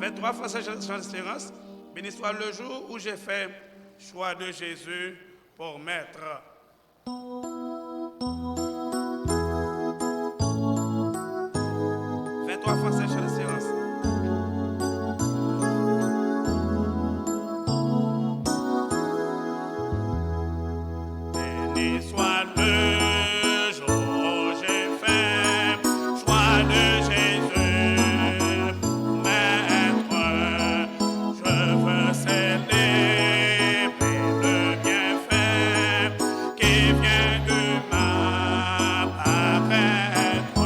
23 Français Jean d'Espérance. Béni soit le jour où j'ai fait choix de Jésus pour maître. Français Jean d'Espérance. Béni soit le jour où j'ai fait choix de Jésus, maître. Je veux célébrer le bienfait qui vient de m'apparaître.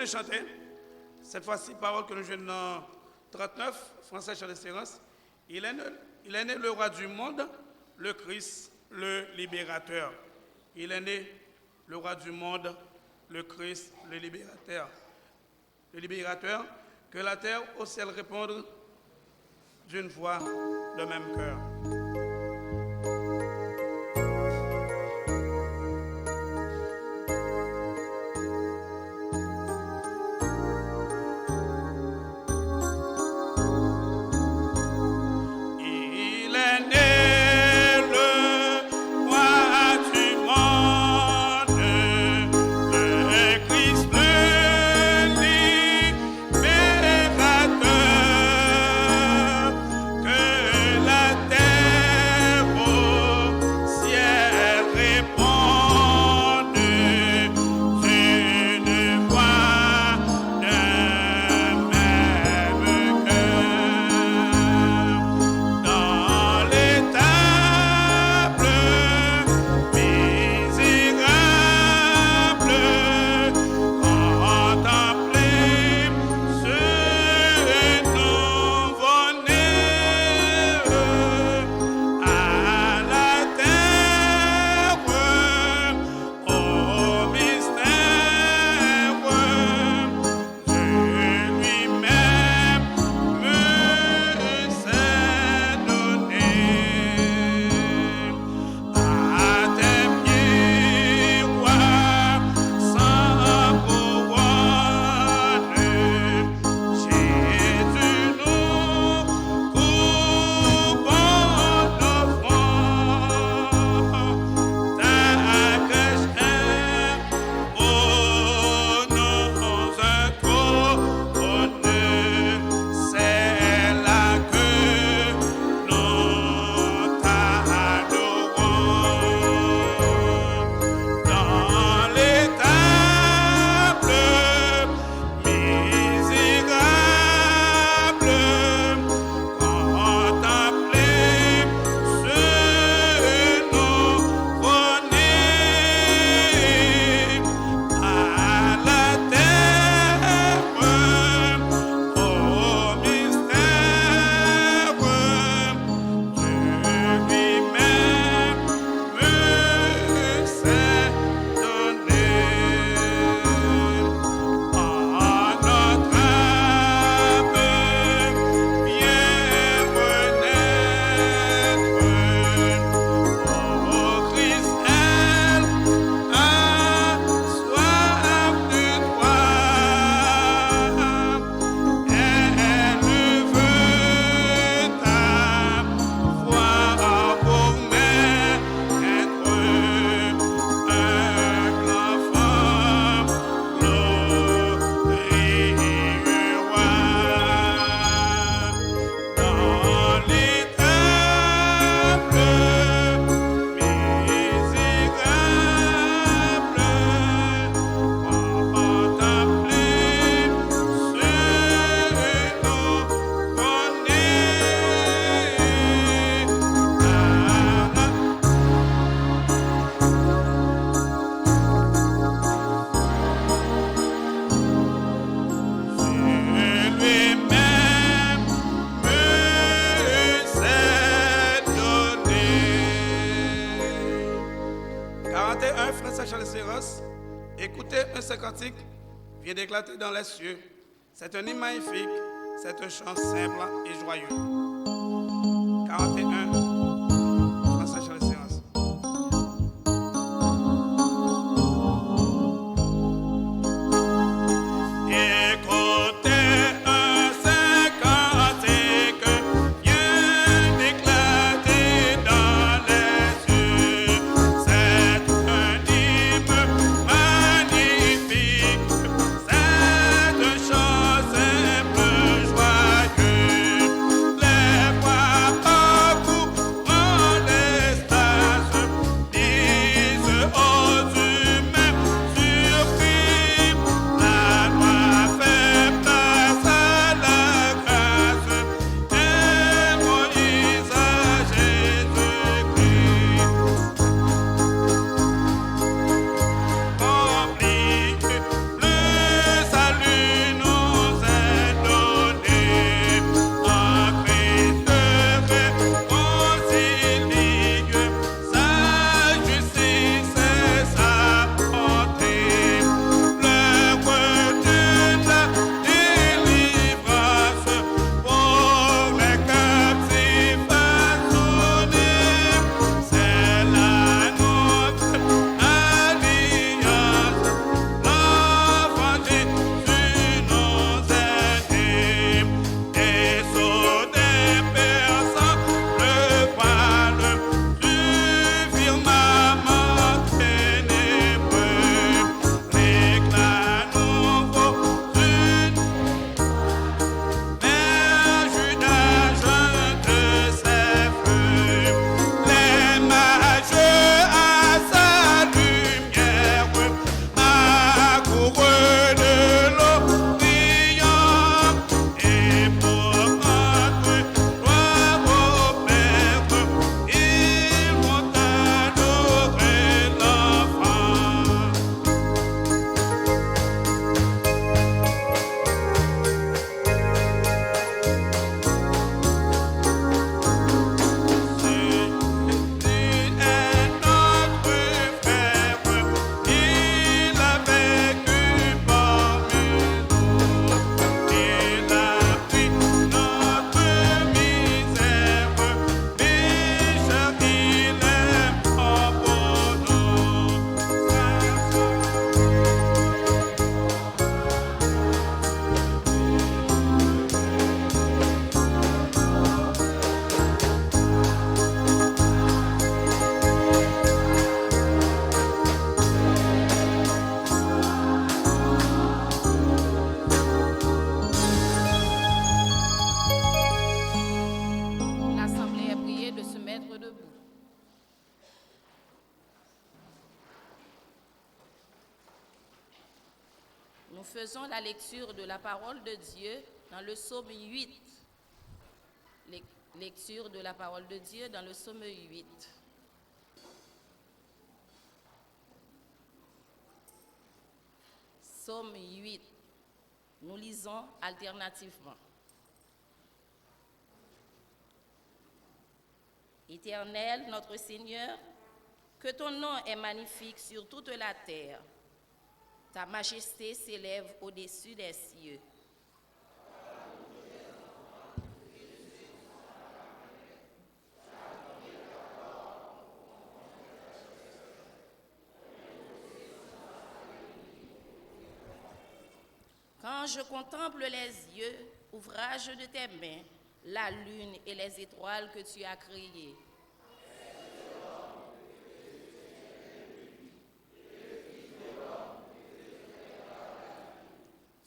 Chanter. Cette fois-ci, parole que nous jouons dans 39, Français Jean d'Espérance. Il est né le roi du monde, le Christ, le libérateur. Il est né le roi du monde, le Christ, le libérateur. Le libérateur, que la terre au ciel répondre d'une voix de même cœur. Libérateur. ce cantique vient d'éclater dans les cieux. C'est un hymne magnifique, c'est un chant simple et joyeux. 41, Français Charles Séance. Faisons la lecture de la parole de Dieu dans le psaume 8. Lecture de la parole de Dieu dans le psaume 8. Psaume 8. Nous lisons alternativement. Éternel, notre Seigneur, que ton nom est magnifique sur toute la terre. Ta majesté s'élève au-dessus des cieux. Quand je contemple les yeux, ouvrage de tes mains, la lune et les étoiles que tu as créées,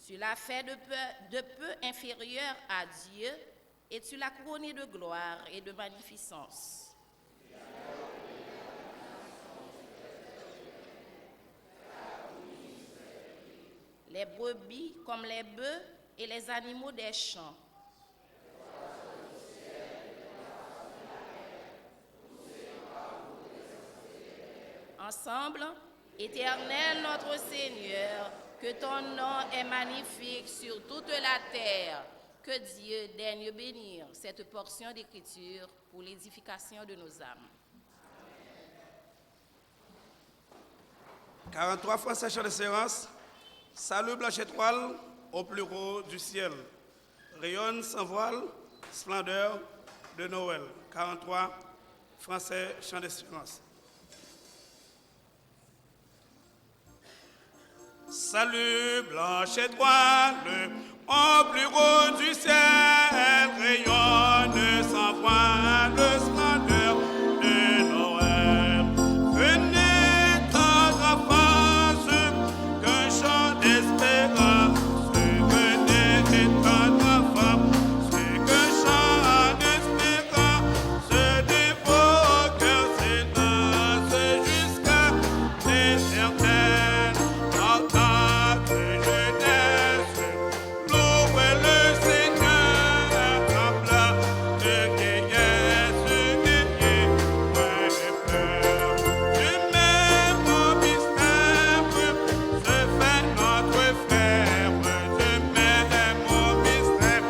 tu l'as fait de peu inférieur à Dieu et tu l'as couronné de gloire et de magnificence. Les brebis comme les bœufs et les animaux des champs. Ensemble, Éternel notre Seigneur, que ton nom est magnifique sur toute la terre. Que Dieu daigne bénir cette portion d'écriture pour l'édification de nos âmes. 43 Français Charles Séance, Salut blanche étoile au plus haut du ciel. Rayonne sans voile, splendeur de Noël. 43, français, chant d'espérance. Salut blanche étoile au plus haut du ciel. Rayonne sans voile, splendeur de Noël. Venez tendre en face qu'un chant d'espérance. Venez tendre en face qu'un chant d'espérance. De vos cœurs s'élance jusqu'à l'éternel. Entendre de jeunesse, louez le Seigneur, tremblant de vieillesse, gagné, moins de peur. Du même au mystère se fait notre frère. Du même au mystère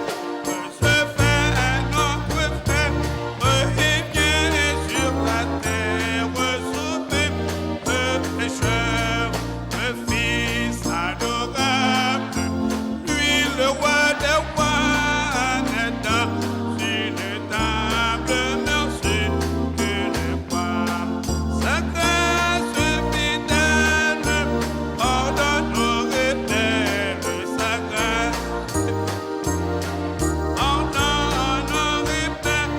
se fait notre frère. Et vient sur la terre sauver le pécheur, le Fils adorable. Lui le roi des rois est dans une table, merci que le roi. Sa grâce fidèle ordonne nos rebelles. Sa grâce ordonne nos rebelles.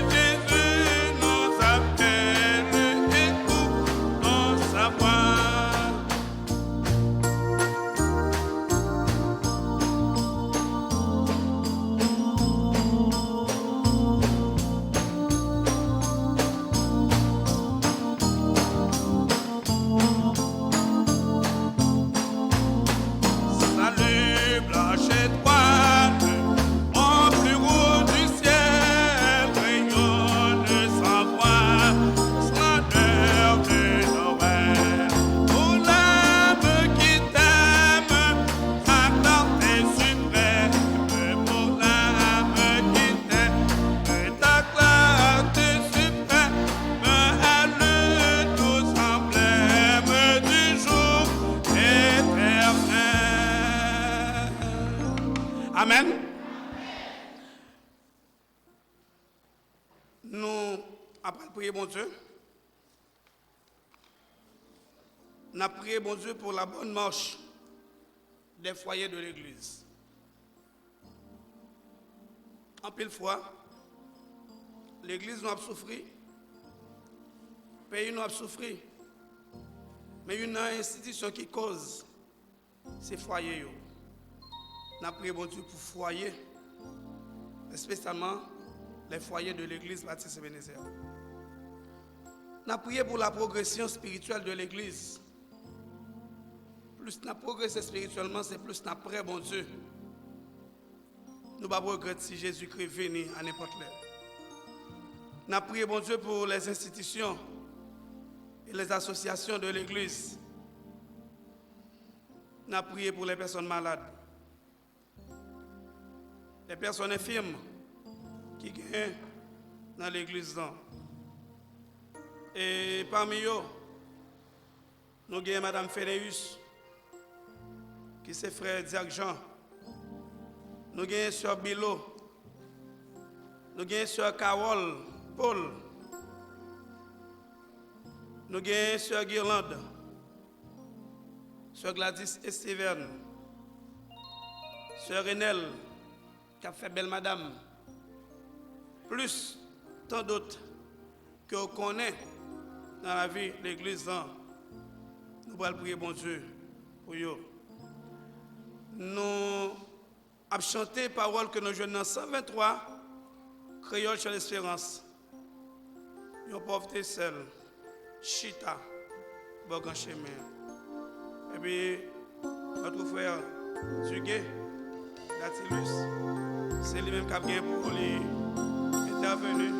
Jésus nous appelle, écoutons sa voix. Salut blanche étoile au plus haut du ciel. Rayonne sans voile, splendeur de Noël. Pour l'âme qui t'aime, ta clarté suprême. Pour l'âme qui t'aime, ta clarté suprême. Elle tous emblème du jour éternel. Amen. Nous, après prier bon Dieu, nous avons prié bon Dieu pour la bonne marche des foyers de l'Église. En pile fois, l'Église nous a souffert, le pays nous a souffert, mais une institution qui cause ces foyers. Nous avons prié bon Dieu pour foyer, spécialement les foyers de l'Église Baptiste Ebenezer. Nous avons prié pour la progression spirituelle de l'Église. Plus nous progressons spirituellement, c'est plus nous prêt bon Dieu. Nous ne pouvons pas regretter si Jésus-Christ venu à n'importe l'heure. Nous avons prié bon Dieu pour les institutions et les associations de l'Église. Nous avons prié pour les personnes malades, les personnes infirmes qui gagnent dans l'Église. Et parmi eux, nous avons Mme Fénéus, qui est frère Diac Jean. Nous avons Sœur Bilo. Nous avons Sœur Carole Paul. Nous avons Sœur Guirlande. Sœur Gladys Esteven. Sœur Renelle, qui a fait belle madame. Plus tant d'autres que vous connaissez dans la vie de l'Église. Nous allons prier bon Dieu pour eux. Nous avons chanté parole que nous jouons dans 123, Créole sur l'espérance. Une pauvreté seule, Chita, Bogan chemin. Et puis, notre frère Duguay, Datilus, c'est lui-même qui a bien pour lui intervenir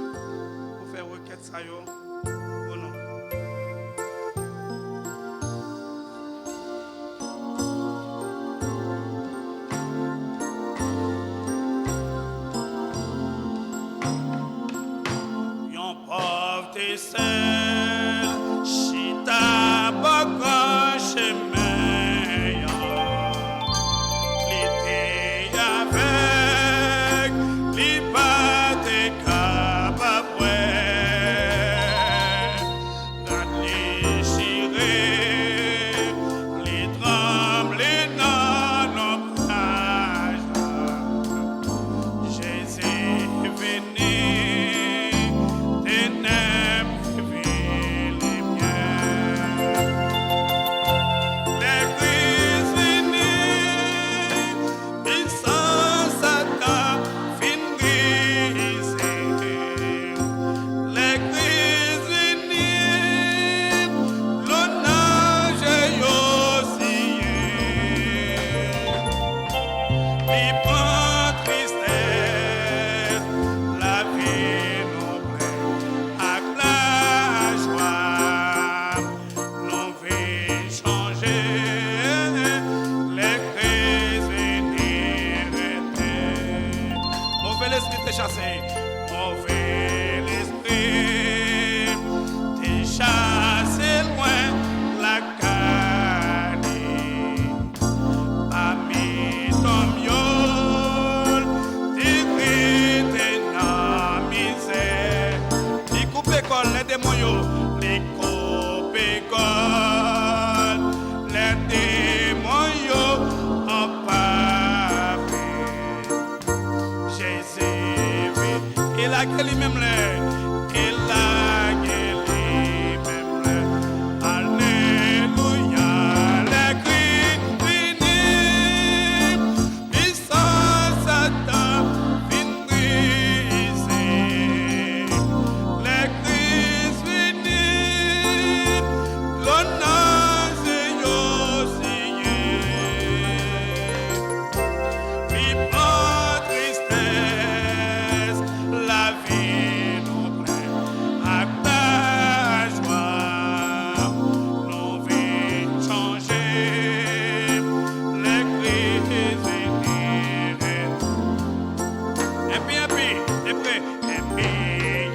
pour faire requête ça pour nous. Seul, Chita, Bogan chemin. t'es chassé. Mauvais esprit, t'es chassé loin la canie. Parmi ton miol, t'es grité dans misère. Les coupes école, les démons yo, les coupes école, les démons yo en parfait. Jésus vit, il a que lui-même là, il a que lui-même là. Alléluia, les cris finis, puissance Satan fin brisé. Les cris finis, l'honneur c'est yo signé. Vive en tristesse, la vie nous plaît à ta joie. Nous vîmes changer, les cris finis. Et puis, les prêts, les prêts,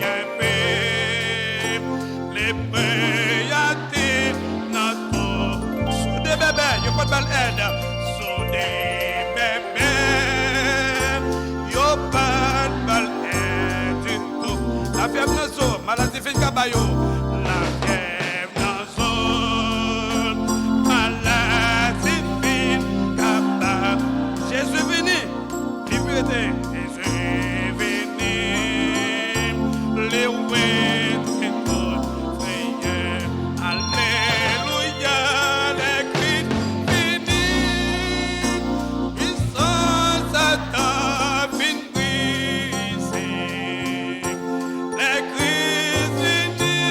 y a des notre sous des bébés, y a pas de belle aide, sous des bébés, y a pas de belle aide du tout. La fièvre dans zone, maladie fin cabayo, la fièvre dans zone, maladie fin cabayo. Jésus venu, liberté. Les ouïes alléluia, les cris finis, puissance Satan fin brisé. Les cris finis,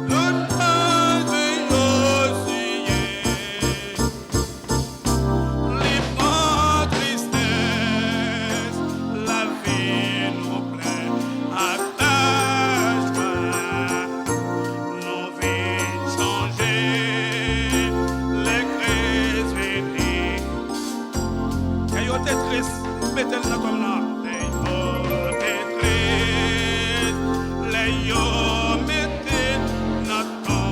l'honneur de Yosué. Libre en tristesse, la vie nous plaît à ta joie. Nous vîmes changer, les crises finis. Quand yo t'es triste, mettez-le dans comme là. Les yo t'es triste, les yo mettez dans ton.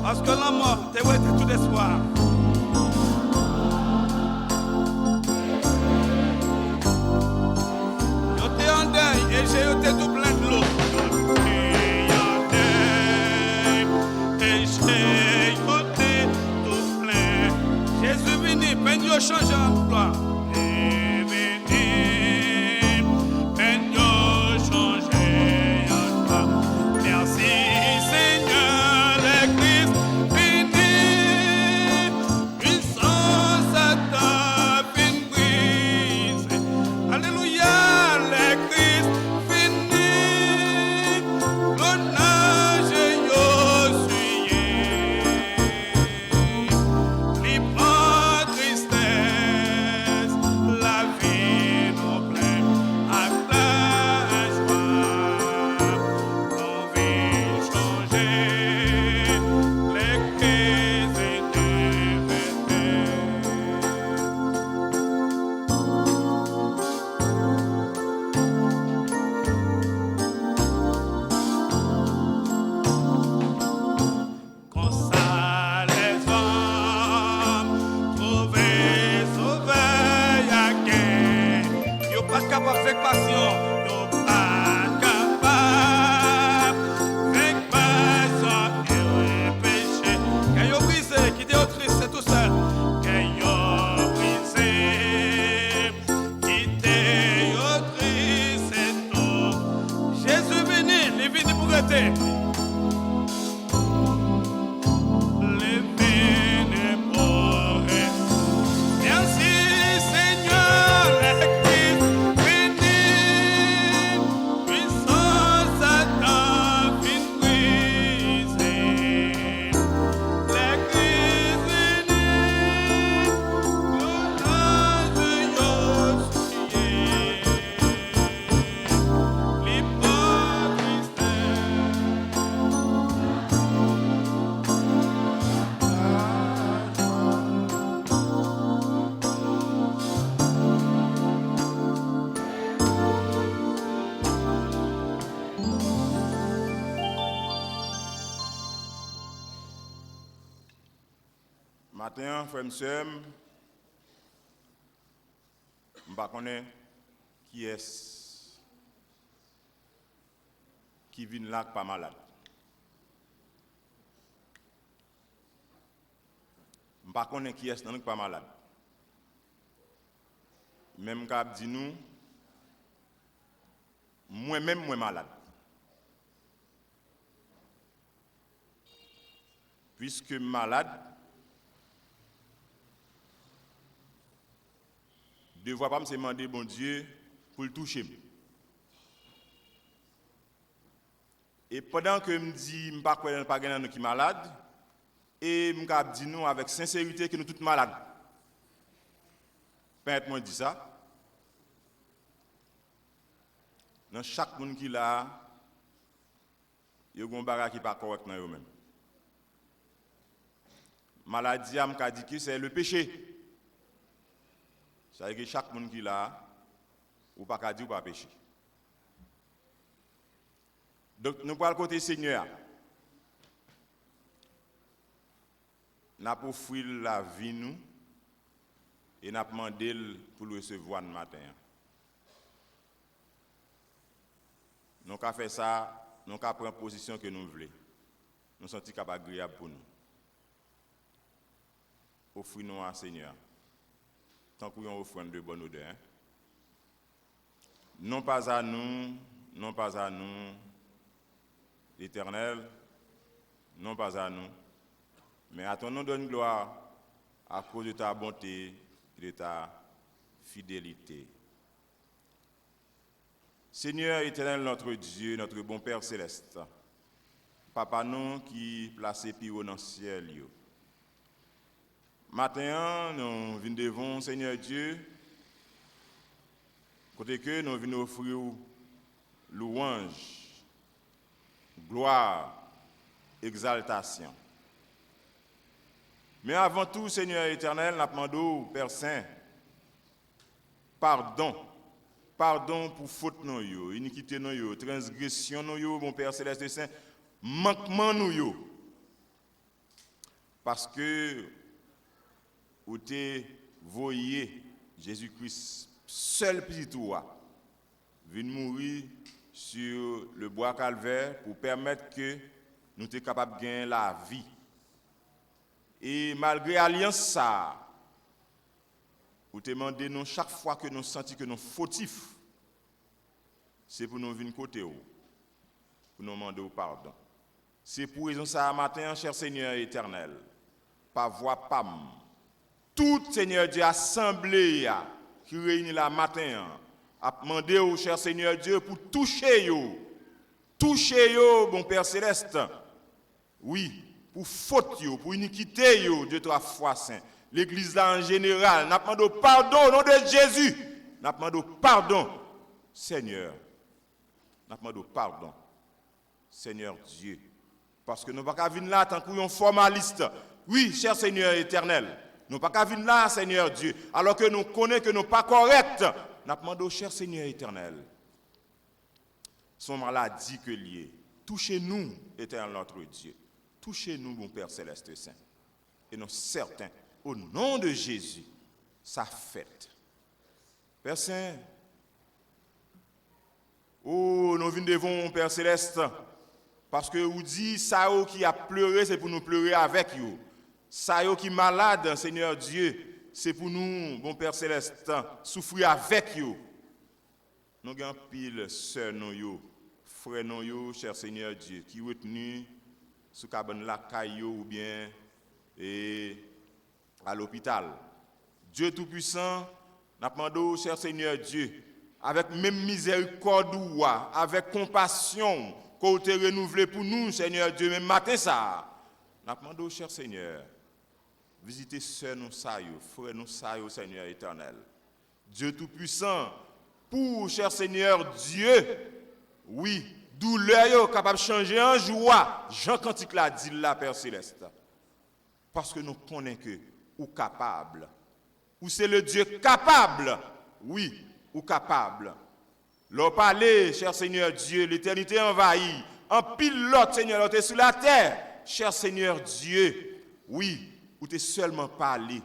Parce que la mort, t'es ouais, t'es tout d'espoir. Yo t'es en deuil et j'ai yo t'es tout plein de l'eau. Yo t'es en deuil et j'ai yo t'es tout plein. Jésus venu, peine yo change en toi. Et venu, peine yo change en toi. Merci Seigneur, le Christ fini. Puissance Satan fin brisé. Alléluia, le Christ fini. L'honneur j'ai Yosué. Libre en tristesse, la vie nous plaît à ta joie. Nous vîmes changer, les crises étaient Quand ça les hommes trouver sauver à gain. Yo pas capable avec passion, yo pas capable avec passion et péché. Quand yo brisé, qui t'est triste, c'est tout seul. Quand yo brisé, qui t'est triste, c'est tout. Jésus venu, il est venu pour aider. Les vénés pour merci Seigneur, les Christ bénis, Matin, frère et sœur, je ne sais pas qui est qui vient là pas malade. Je ne sais pas qui est pas malade. Même quand dit nous, moi-même, moi malade. Puisque malade, je ne dois pas me demander, bon Dieu, pour le toucher. Et pendant que je me dis, je ne sais pas qui est malade, et je me dis nous avec sincérité que nous tous malades. Permettez-moi de dire ça. Dans chaque monde qui est là, il y a un bagage qui n'est pas correct dans eux-mêmes. Maladie, je dit que c'est le péché. Ça veut dire que chaque monde qui est là, ou pas dire ou pas péché. Donc, nous parlons côté Seigneur. Nous avons offert la vie nous et nous avons demandé pour le recevoir le matin. Nous avons fait ça, nous avons pris la position que nous voulons. Nous sommes capables agréable pour nous. Offrez-nous à Seigneur. Tant que nous offrons de bonne odeur. Non pas à nous, l'Éternel, non pas à nous, mais à ton nom donne gloire à cause de ta bonté et de ta fidélité. Seigneur éternel, notre Dieu, notre bon Père céleste, Papa nous qui placé plus haut dans le ciel. Matin, nous venons devant Seigneur Dieu, côté que nous venons offrir louange, gloire, exaltation. Mais avant tout, Seigneur éternel, nous demandons, Père Saint, pardon pour faute nous, iniquité nous, transgression nous, mon Père céleste saint, manquement nous. Parce que vous t'es voyé Jésus-Christ, seul petit toi, venu mourir sur le bois calvaire pour permettre que nous soyons capables de gagner la vie. Et malgré l'alliance, ça, vous demandez nous chaque fois que nous sentons que nous sommes fautifs, c'est pour nous venir côté pour nous demander pardon. C'est pour raison ça matin, cher Seigneur éternel, par voix PAM, tout Seigneur Dieu assemblée qui réunit la matin, a demandé au cher Seigneur Dieu pour toucher bon Père céleste, oui, pour faute pour iniquité Dieu trois fois saint. L'église là en général, n'a demandé pardon au nom de Jésus. N'a demandé pardon, Seigneur. N'a demandé pardon, Seigneur Dieu. Parce que nous ne pouvons pas venir là tant qu'on formaliste. Oui, cher Seigneur éternel, nous ne pouvons pas venir là, Seigneur Dieu, alors que nous connaissons que nous ne sommes pas corrects. N'a demandé, cher Seigneur éternel, son maladie que lié. Touchez-nous, éternel notre Dieu. Touchez-nous, mon Père céleste saint. Et nous certains, au nom de Jésus, ça fait. Père Saint, oh, nous venons devant Père Céleste, parce que vous dites, ça qui a pleuré, c'est pour nous pleurer avec vous. Ça qui est malade, Seigneur Dieu, c'est pour nous, bon Père Céleste, souffrir avec vous. Nous avons pile sœurs, frères, cher Seigneur Dieu, qui sont retenus sous cabane la caillou ou bien à l'hôpital. Dieu Tout-Puissant, nous demandons, cher Seigneur Dieu, avec même miséricorde, avec compassion, qu'on te renouvelé pour nous, Seigneur Dieu, même matin ça. Nous demandons, cher Seigneur, visitez sœurs nous saillons, frères nous saillons, Seigneur éternel. Dieu Tout-Puissant, pour, cher Seigneur Dieu, oui, douleur capable de changer en joie. Jean Cantique l'a dit là, Père Céleste. Parce que nous connaissons que ou capable. Ou c'est le Dieu capable. Oui, ou capable. L'on parler, cher Seigneur Dieu, l'éternité envahie. En pilote, Seigneur, l'autre sur la terre. Cher Seigneur Dieu, oui, ou t'es seulement parlé.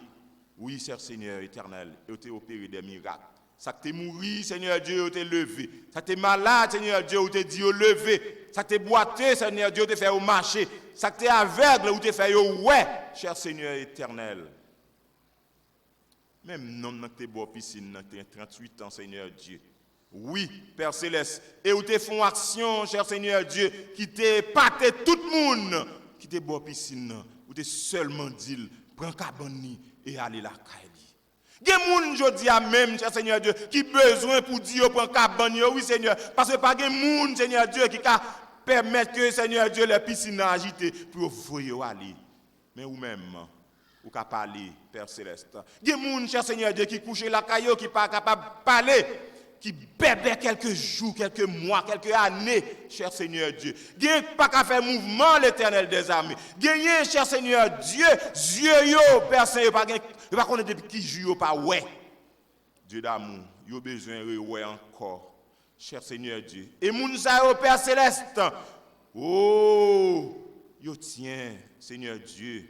Oui, cher Seigneur éternel, et t'es opéré des miracles. Ça que t'es mouru, Seigneur Dieu, ou t'es levé. Ça que t'es malade, Seigneur Dieu, ou t'es dit au levé. Ça que t'es boité, Seigneur Dieu, ou t'es fait au marché. Ça que t'es aveugle, ou t'es fait au ouais, cher Seigneur éternel. Même non, t'es beau piscine, t'es 38 ans, Seigneur Dieu. Oui, Père Céleste, et où t'es font action, cher Seigneur Dieu, qui t'es pâté tout le monde, qui t'es beau piscine, où t'es seulement dit, prends cabane et allez la caille. Il y a des gens jodi a même, cher Seigneur Dieu, qui besoin pour dire prends cabane, oui Seigneur, parce que pas des gens, Seigneur Dieu, qui ka permettre que Seigneur Dieu les piscines agitées pour vous aller. Mais ou même ou ka parler, Père Céleste. Il y a des gens, cher Seigneur Dieu, qui couchent la caillou, qui pas capable de parler, qui bébé quelques jours, quelques mois, quelques années, cher Seigneur Dieu. Il n'y a pas qu'à faire mouvement l'Éternel des armées. Il y a, cher Seigneur Dieu, Dieu yo, Père Saint, il pas connaître depuis qui joue pas ouais. Dieu d'amour, il a besoin de ouais encore, cher Seigneur Dieu. Et moun sa yo, Père Céleste, oh, yo tient, Seigneur Dieu,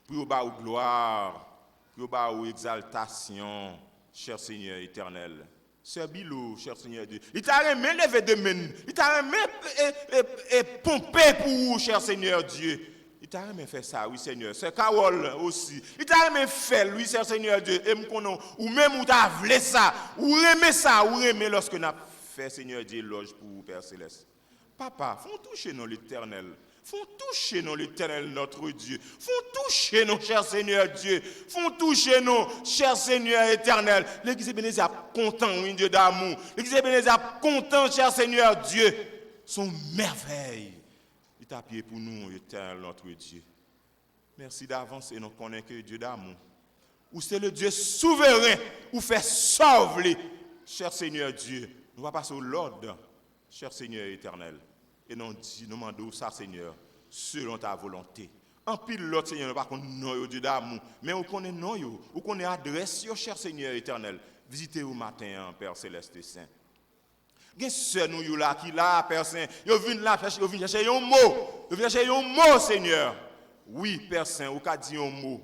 pour yo ba ou gloire, pour yo ba ou exaltation, cher Seigneur éternel. Sœur Bilo, cher Seigneur Dieu, il t'a remis lever de main, il t'a remis pomper pour vous, cher Seigneur Dieu. Il t'a remis faire ça, oui Seigneur. C'est Carole aussi. Il t'a remis faire, oui, cher Seigneur Dieu. Et ou même ou t'as voulu ça, ou remet ça, ou remet lorsque nous avons fait, Seigneur Dieu, éloge pour vous, Père Céleste. Papa, font toucher nous l'Éternel. Font toucher nous l'Éternel, notre Dieu. Font toucher nous, cher Seigneur Dieu. Font toucher nous, cher Seigneur éternel. L'Église bénédicte est content, oui, Dieu d'amour. L'Église bénédicte est content, cher Seigneur Dieu. Son merveille. Il t'a appuyé pour nous, éternel, notre Dieu. Merci d'avance et nous connaissons que Dieu d'amour. Ou c'est le Dieu souverain, ou fait sauver, cher Seigneur Dieu. Nous va passer au l'ordre, cher Seigneur éternel. Et nous demandons ça, Seigneur, selon ta volonté. En pile l'autre, Seigneur, pas qu'on non, Dieu d'amour, mais on connaît non, ou qu'on est adresse, cher Seigneur éternel. Visitez au matin, Père Céleste Saint. Il y a ceux nous là qui là, Père Saint, ils viennent là chercher un mot. Ils viennent chercher un mot, Seigneur. Oui, Père Saint, ou qu'a dit un mot.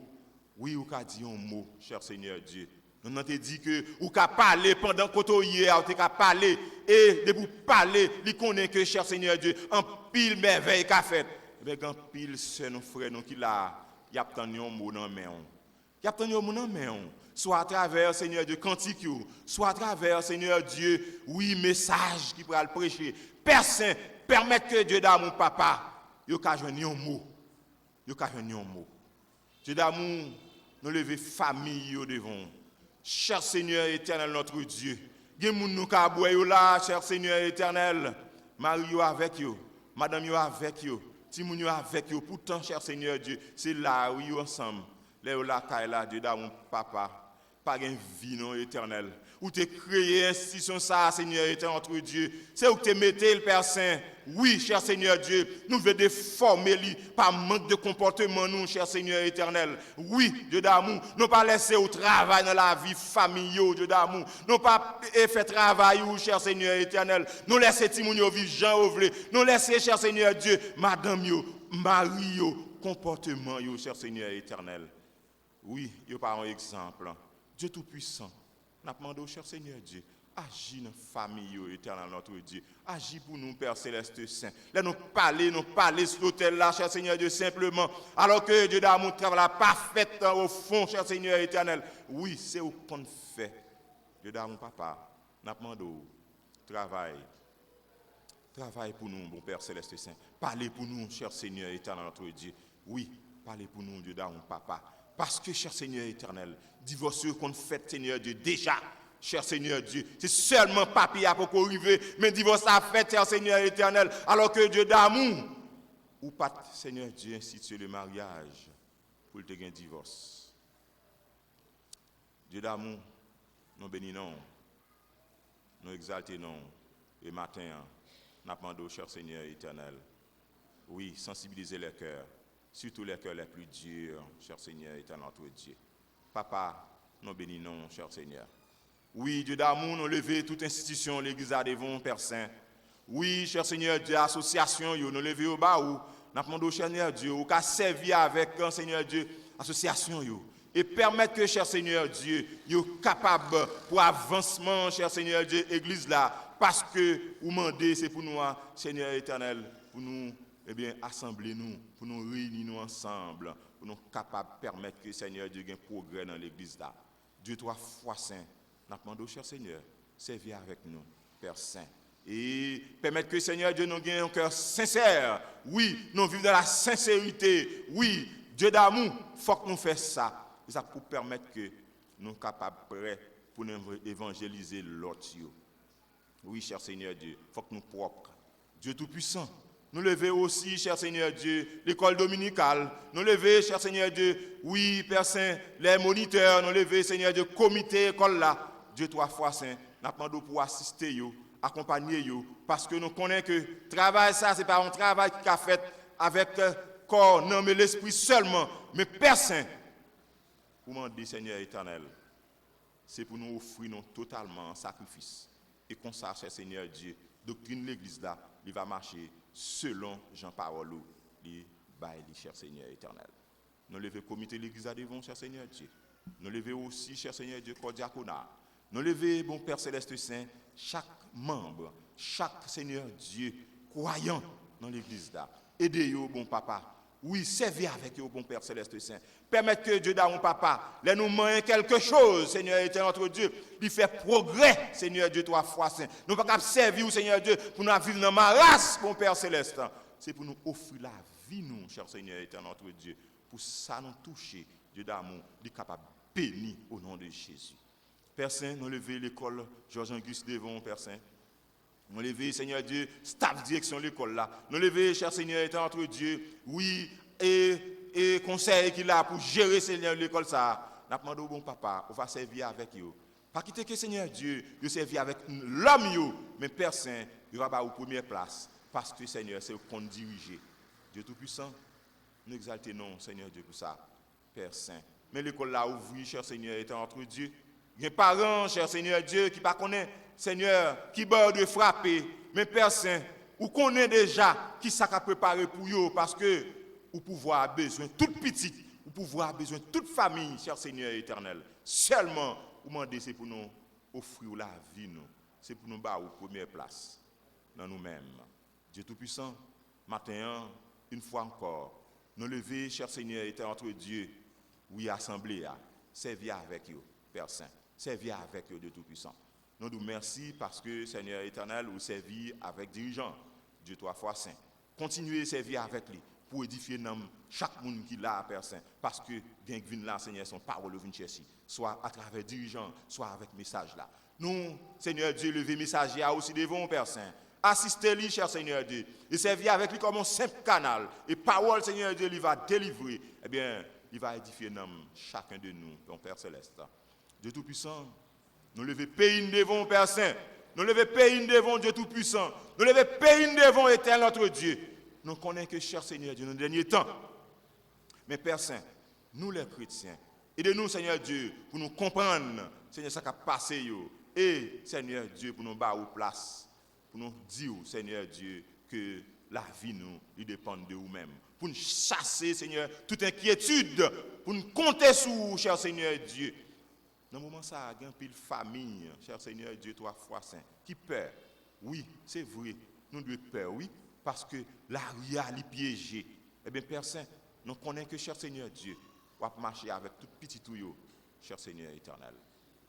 Oui, ou qu'a dit un mot, cher Seigneur Dieu. Nous avons dit que ou qu'a parlé pendant que tu hier, tu as parlé et de vous parler, il connaît que cher Seigneur Dieu, en pile merveille qu'a fait. Avec en pile c'est nos frères nous qui là, y a obtenu un mot dans main. Y a obtenu un mot dans main. Soit à travers Seigneur Dieu cantique, soit à travers Seigneur Dieu, oui, message qui pourra le prêcher. Père Saint, permettre que Dieu d'amour papa, yo ka joindre un mot. Yo ka joindre un mot. Dieu d'amour, nous lever famille yo devant. Cher Seigneur éternel, notre Dieu, gen moun nou ka boy yo là, cher Seigneur éternel, Marie yo avec yo, madame yo avec yo, ti moun yo avec yo, pourtant, cher Seigneur Dieu, c'est là où yo ensemble, là où la caille là, Dieu d'amour papa, pas gen vie non éternel, où tu créé institution ça, Seigneur éternel, notre Dieu, c'est où tu mettez le Père Saint. Oui, cher Seigneur Dieu, nous voulons déformer lui par manque de comportement, nous, cher Seigneur éternel. Oui, Dieu d'amour, nous pas laisser au travail dans la vie familiale, Dieu d'amour. Nous pas fait travail, cher Seigneur éternel. Nous laisser Timounio vivre Jean Ovlé. Nous laisser, cher Seigneur Dieu, Madame yo, Marie yo, comportement yo, cher Seigneur éternel. Oui, yo pas un exemple. Dieu tout-puissant. Nous demandons au cher Seigneur Dieu. Agis dans la famille, éternel notre Dieu. Agis pour nous, Père Céleste Saint. Là, nous parler sur l'autel là, cher Seigneur Dieu, simplement. Alors que Dieu d'amour travaille parfait au fond, cher Seigneur éternel. Oui, c'est au qu'on fait. Dieu d'amour, papa, nous demandons travail. Travail pour nous, mon Père Céleste Saint. Parlez pour nous, cher Seigneur éternel notre Dieu. Oui, parlez pour nous, Dieu d'amour, papa. Parce que, cher Seigneur éternel, divorce qu'on fait, Seigneur Dieu, déjà. Cher Seigneur Dieu, c'est seulement papier à pour arriver, mais divorce a fait, cher Seigneur éternel, alors que Dieu d'amour, ou pas, Seigneur Dieu, institue le mariage pour te gagner divorce. Dieu d'amour, nous bénissons, nous exaltons, et matin, nous demandons, cher Seigneur éternel, oui, sensibiliser les cœurs, surtout les cœurs les plus durs, cher Seigneur éternel, notre Dieu. Papa, nous bénissons, cher Seigneur. Oui, Dieu d'amour, nous lever toute institution, l'église à devant, Père Saint. Oui, cher Seigneur Dieu, association, nous lever au bas où, nous demandons au Seigneur Dieu, ou qu'à servir avec, Seigneur Dieu, association yo, et permettre que, cher Seigneur Dieu, yo capable pour avancement, cher Seigneur Dieu, église là, parce que vous demandez, c'est pour nous, Seigneur éternel, pour nous, eh bien, assembler nous, pour nous réunir nous ensemble, pour nous capables de permettre que, Seigneur Dieu, ait un progrès dans l'église là. Dieu, toi, foi saint, nous demandons, cher Seigneur, servir avec nous, Père Saint. Et permettre que, Seigneur Dieu, nous ayons un cœur sincère. Oui, nous vivons dans la sincérité. Oui, Dieu d'amour, il faut que nous fassions ça. Et ça pour permettre que nous soyons capables, prêts, pour nous évangéliser l'autre. Oui, cher Seigneur Dieu, il faut que nous propres. Dieu Tout-Puissant, nous levons aussi, cher Seigneur Dieu, l'école dominicale. Nous levons, cher Seigneur Dieu, oui, Père Saint, les moniteurs. Nous levons, Seigneur Dieu, comité école là. Dieu, toi, foi saint, nous demandons pour assister, accompagner, parce que nous connaissons que le travail, ça, ce n'est pas un travail qui a fait avec le corps, non, mais l'esprit seulement. Mais Père Saint, pour demander, Seigneur éternel, c'est pour nous offrir totalement un sacrifice. Et comme ça, cher Seigneur Dieu, doctrine de l'Église là, il va marcher selon Jean-Parole, il cher Seigneur éternel. Nous levons le comité de l'Église à devant, cher Seigneur Dieu. Nous levons aussi, cher Seigneur Dieu, corps diaconat. Nous levons, bon Père Céleste Saint, chaque membre, chaque Seigneur Dieu, croyant dans l'Église là. Aidez-vous, bon Papa. Oui, servez avec vous, bon Père Céleste Saint. Permettez que Dieu, mon Papa, les nous manger quelque chose, Seigneur éternel, notre Dieu, lui faire progrès, Seigneur Dieu, toi, foi saint. Nous ne pouvons pas servir, Seigneur Dieu, pour nous vivre dans ma race, mon Père Céleste. C'est pour nous offrir la vie, nous, cher Seigneur éternel, notre Dieu. Pour ça, nous toucher, Dieu d'amour, il est capable de bénir au nom de Jésus. Père Saint, nous levons l'école Georges-Auguste Devon, Père Saint. Nous levons, Seigneur Dieu, staff direction de l'école là. Nous levons, cher Seigneur éternel, notre Dieu, oui, et conseil qu'il a pour gérer, Seigneur, l'école ça. Nous demandons au bon papa, on va servir avec eux. Pas quitter que Seigneur Dieu, de servir avec l'homme, mais Père Saint, il va pas aux première place. Parce que Seigneur, c'est le compte dirigé. Dieu Tout-Puissant, nous exaltons non, Seigneur Dieu, pour ça. Père Saint. Mais l'école là ouvre, cher Seigneur, étant entre Dieu. Il y a des parents, cher Seigneur Dieu, qui ne connaissent pas, Seigneur, qui bord de frapper. Mais Père Saint, vous connaissez déjà qui ça a préparé pour vous, parce que vous pouvez avoir besoin de toute petite, vous pouvez avoir besoin de toute famille, cher Seigneur éternel. Seulement, vous demandez, c'est pour nous offrir la vie, nous. C'est pour nous battre aux premières places dans nous-mêmes. Dieu Tout-Puissant, matin, une fois encore, nous lever, cher Seigneur éternel, entre Dieu, oui, assemblée, servir avec vous, Père Saint. Servir avec Dieu Tout-Puissant. Nous nous remercions parce que, Seigneur éternel, vous servir avec dirigeants, Dieu trois fois saint. Continuez à servir avec lui pour édifier chaque monde qui l'a, Père Saint. Parce que, bien que là, Seigneur, son parole vient chercher, soit à travers dirigeants, soit avec message là. Nous, Seigneur Dieu, lever messager aussi devant, Père Saint. Assistez-lui, cher Seigneur Dieu, et servir avec lui comme un simple canal. Et parole, Seigneur Dieu, lui va délivrer. Eh bien, il va édifier chacun de nous, ton Père Céleste. Dieu Tout-Puissant, nous levons pays devant, Père Saint. Nous levons pays devant, Dieu Tout-Puissant. Nous levons pays devant, éternel notre Dieu. Nous connaissons que, cher Seigneur Dieu, dans les derniers temps. Mais Père Saint, nous les chrétiens, aidez-nous, Seigneur Dieu, pour nous comprendre, Seigneur, ça qui a passé. Et, Seigneur Dieu, pour nous battre aux places, pour nous dire, Seigneur Dieu, que la vie, nous, il dépend de vous-même. Pour nous chasser, Seigneur, toute inquiétude, pour nous compter sur vous, cher Seigneur Dieu. Dans le moment ça, il y a une pile famille, cher Seigneur Dieu, trois fois saint, qui peur. Oui, c'est vrai, nous devons peur, oui, parce que la réalité est piégée. Eh bien, Père Saint, nous connaissons que, cher Seigneur Dieu, on va marcher avec tout petit tuyau, cher Seigneur éternel.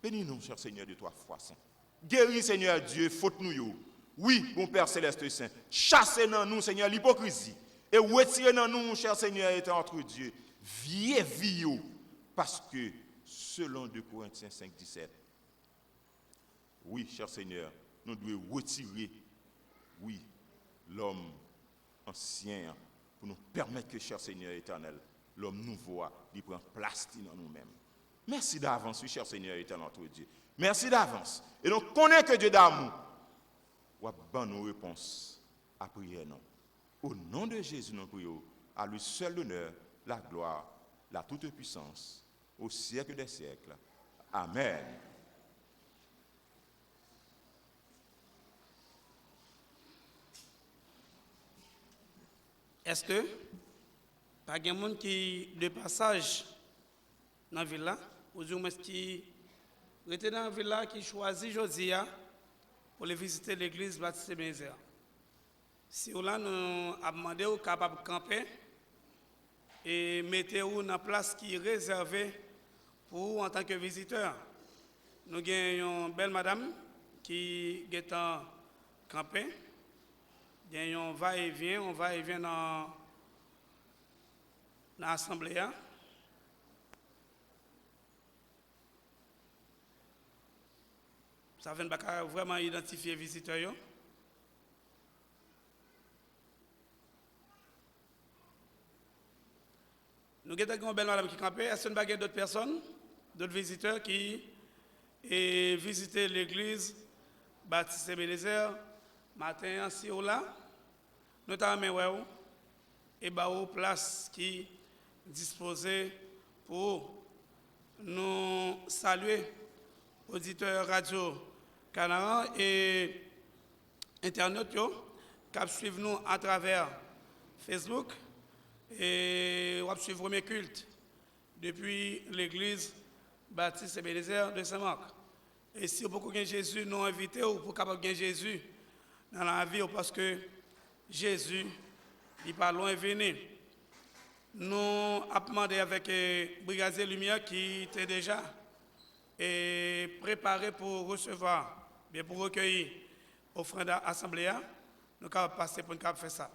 Bénis-nous, cher Seigneur Dieu, trois fois saint. Guéris, Seigneur Dieu, faute-nous. Oui, mon Père Céleste Saint, chassez dans nous, Seigneur, l'hypocrisie. Et retirez dans nous, cher Seigneur éternel, entre Dieu, vie, parce que, selon 2 Corinthiens 5, 17. Oui, cher Seigneur, nous devons retirer, oui, l'homme ancien pour nous permettre que, cher Seigneur éternel, l'homme nouveau, il prend place dans nous-mêmes. Merci d'avance, oui, cher Seigneur éternel, notre Dieu. Merci d'avance. Et nous connaissons que Dieu d'amour va donner nos réponses à prière. Non. Au nom de Jésus, nous prions, à lui seul l'honneur, la gloire, la toute puissance, au siècle des siècles. Amen. Est-ce que, par un monde qui, de passage, dans la ville là, ou du moins qui était dans la ville là, qui choisit Josia pour aller visiter l'église Baptiste Ebenezer. Si vous là, nous avons demandé aux capables de camper et mettez-vous dans la place qui est réservée pour vous en tant que visiteur. Nous avons une belle madame qui est en campé. Il on va et vient dans l'assemblée. Ça fait vraiment identifier les visiteurs. Nous avons une belle madame qui campait. Est-ce qu'il y a d'autres personnes, d'autres visiteurs qui ont visité l'église Baptiste Ebenezer matin si ou là? Nous avons et une place qui est disposée pour nous saluer, auditeurs radio Canara et Internet qui suivent nous à travers Facebook et on suivre le premier culte depuis l'église Baptiste Ebenezer de Saint-Marc. Et si vous avez Jésus, nous invitons pour capable de Jésus dans la vie parce que Jésus n'est pas loin venir. Nous avons demandé avec Brigadier Lumière qui était déjà préparé pour recevoir, bien pour recueillir offrande assemblée. Nous avons passé pour nous faire ça.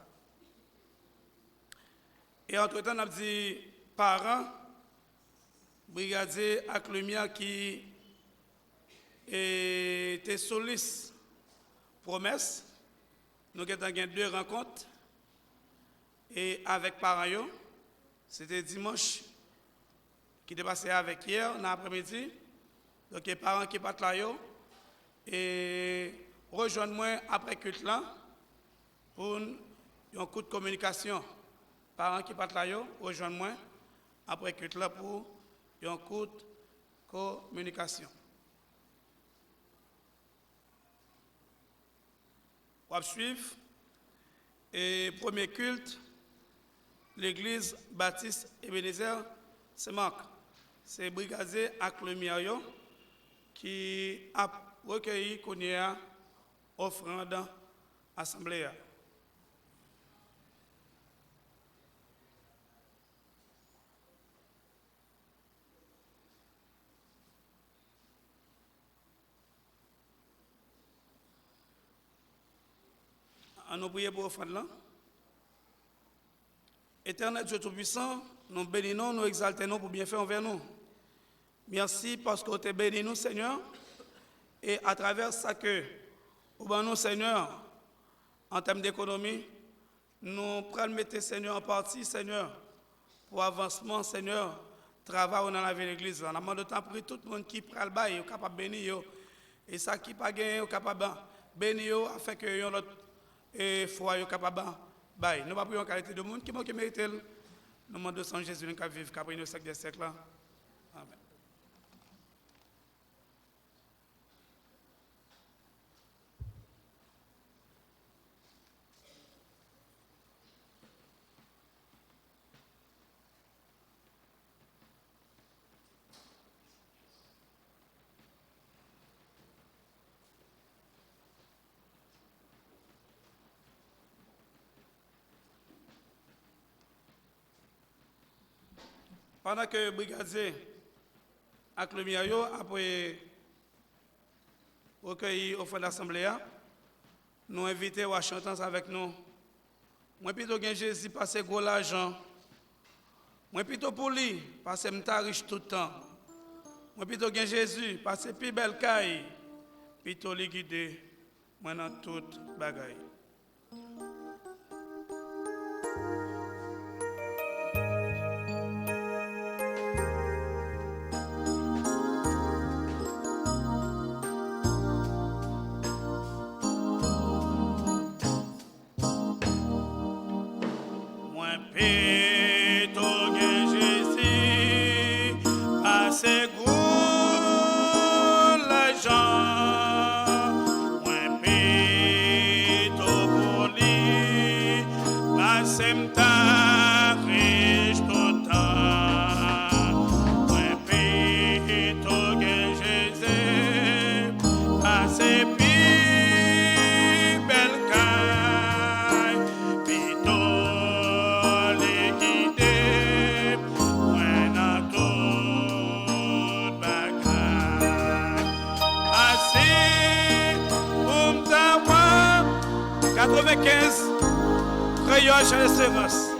Et entre-temps, nous avons dit parents, Brigadier avec Lumière qui était soliste promesse. Nous avons eu 2 rencontres et avec parents. C'était dimanche qui est passé avec hier, dans l'après-midi. Donc, les parents qui partent là, et rejoignez-moi après culte là pour un coup de communication. Parents qui partent là, rejoignez-moi après culte là pour un coup de communication. On va suivre. Et premier culte, l'église Baptiste Ebenezer, c'est Marc. C'est Brigadier Aklumiayo qui a recueilli qu'on y a offrande assemblée. Nous prions pour l'offrande là. Éternel Dieu Tout-Puissant, nous bénissons, nous exaltons pour bien faire envers nous. Merci parce que tu bénis nous, Seigneur. Et à travers ça que, nous, Seigneur, en termes d'économie, nous prenons mettre, Seigneur, en partie, Seigneur, pour avancement, Seigneur, travail dans la vie de l'Église. On a demandé de temps pour tout le monde qui prend le bail, est capable de bénir. Et ça qui pas gagné, est capable de bénir afin que notre foi est capable de bénir. Nous ne pouvons pas qualité de monde qui mérite. Nous demandons de Saint Jésus qui vivre, qui a pris nos siècles des siècles. Amen. Pendant que le brigadier avec le Miayo, après recueillir au fond de l'Assemblée, nous invitons à chanter avec nous. Moi, plutôt que Jésus passe gros l'argent. Moi, plutôt pour lui, parce que je suis riche tout le temps. Moi, plutôt que Jésus, parce que plus belle caille, plutôt lui guider, moi, dans toute bagaille. Semta Cristo ta, 95, Créole chez l'Espérance.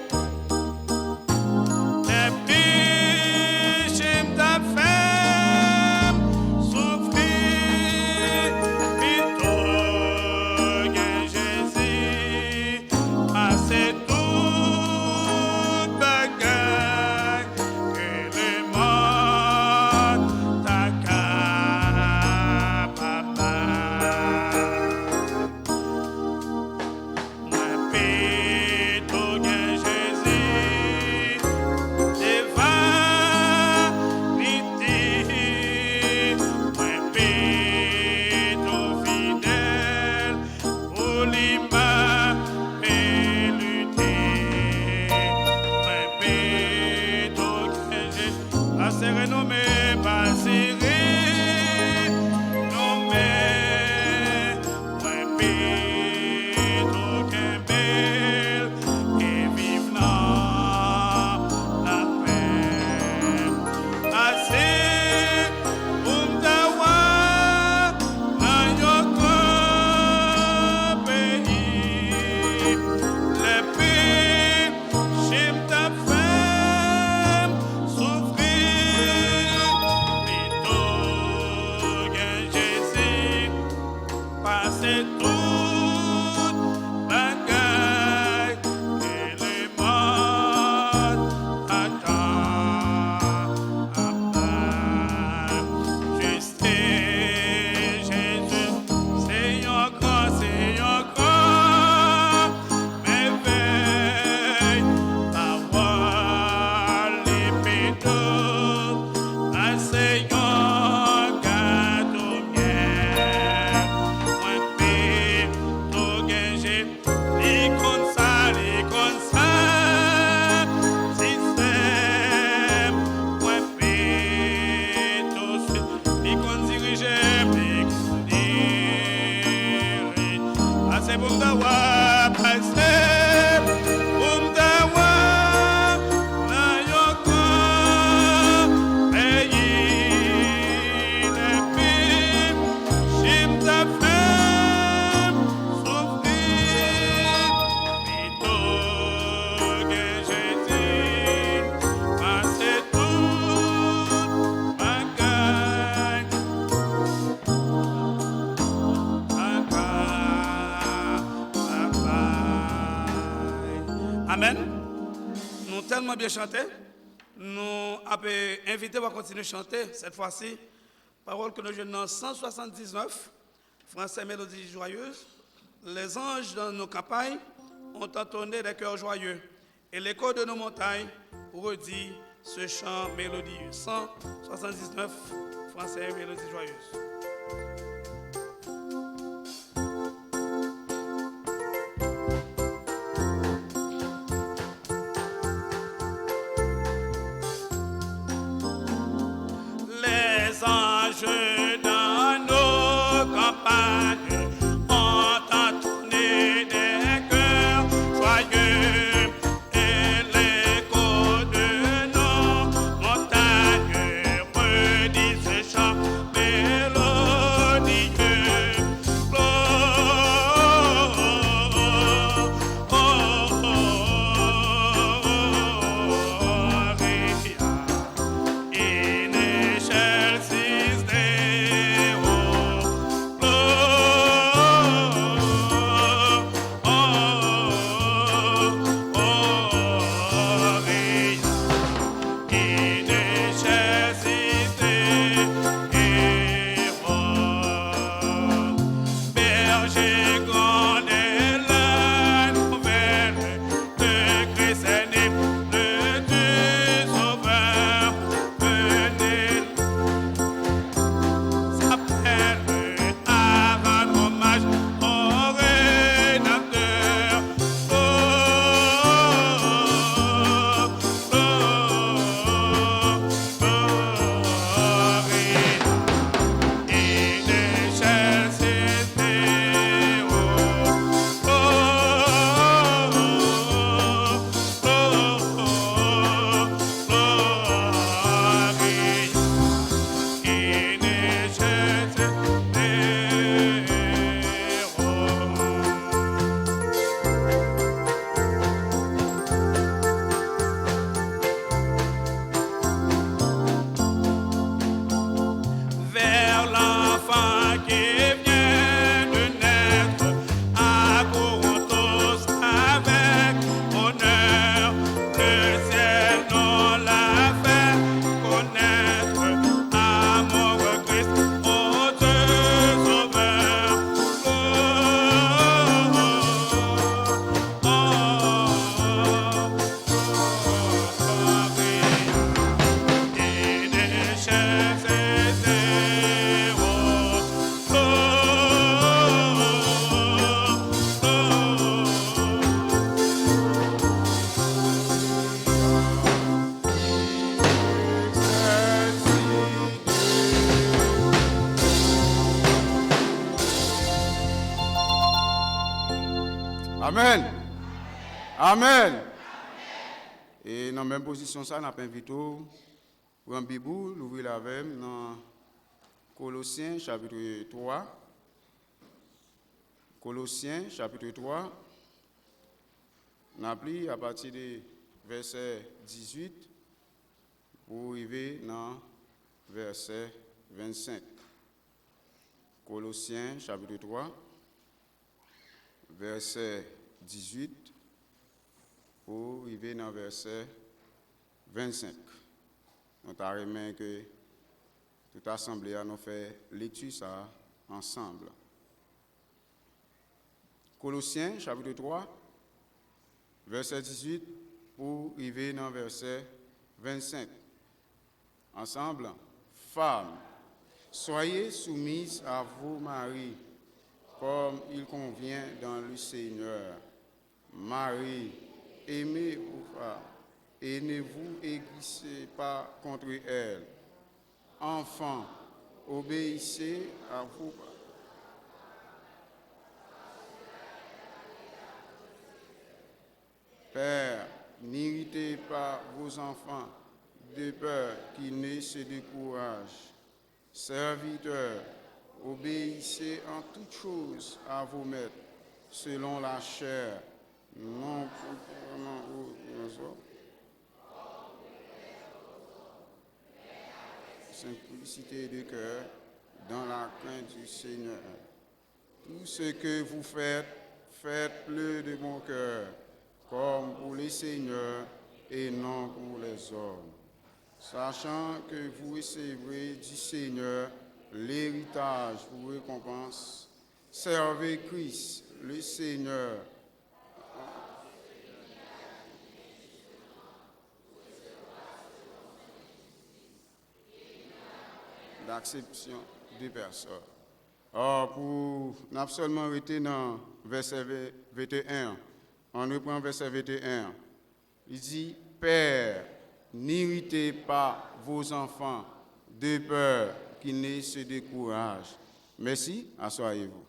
Amen. Nous tellement bien chanté. Nous avons invité à continuer à chanter cette fois-ci. Parole que nous jouons dans 179, Français Mélodie joyeuse. Les anges dans nos campagnes ont entonné des cœurs joyeux. Et l'écho de nos montagnes redit ce chant mélodieux. 179, Français Mélodie joyeuse. Dans nos campagnes, ont entonné des cœurs joyeux et l'écho de nos montagnes redit ce chant mélodieux. Amen. Amen. Et dans la même position, ça, nous avons invité pour un bibou, l'ouvrir la veille dans Colossiens chapitre 3. Colossiens chapitre 3. Nous avons à partir du verset 18 pour arriver dans verset 25. Colossiens chapitre 3, verset 18 pour arriver dans verset 25. Nous avons que toute assemblée a nous fait lecture ça ensemble. Colossiens chapitre 3, verset 18 pour arriver dans verset 25. Ensemble, femmes, soyez soumises à vos maris, comme il convient dans le Seigneur. Marie, aimez vos femmes, et ne vous aiguisez pas contre elles. Enfants, obéissez à vos parents. Père, n'irritez pas vos enfants, de peur qu'ils ne se découragent. Serviteurs, obéissez en toutes choses à vos maîtres, selon la chair, non proprement aux simplicité de cœur, dans la crainte du Seigneur. Tout ce que vous faites, faites-le de bon cœur, comme pour les seigneurs et non pour les hommes, sachant que vous recevrez du Seigneur l'héritage pour récompense. Servez Christ, le Seigneur. D'acception de personnes. Or, nous avons seulement été dans verset 21. On reprend verset 21. Il dit, Père, n'irritez pas vos enfants de peur qu'ils ne se découragent. Merci, asseyez-vous.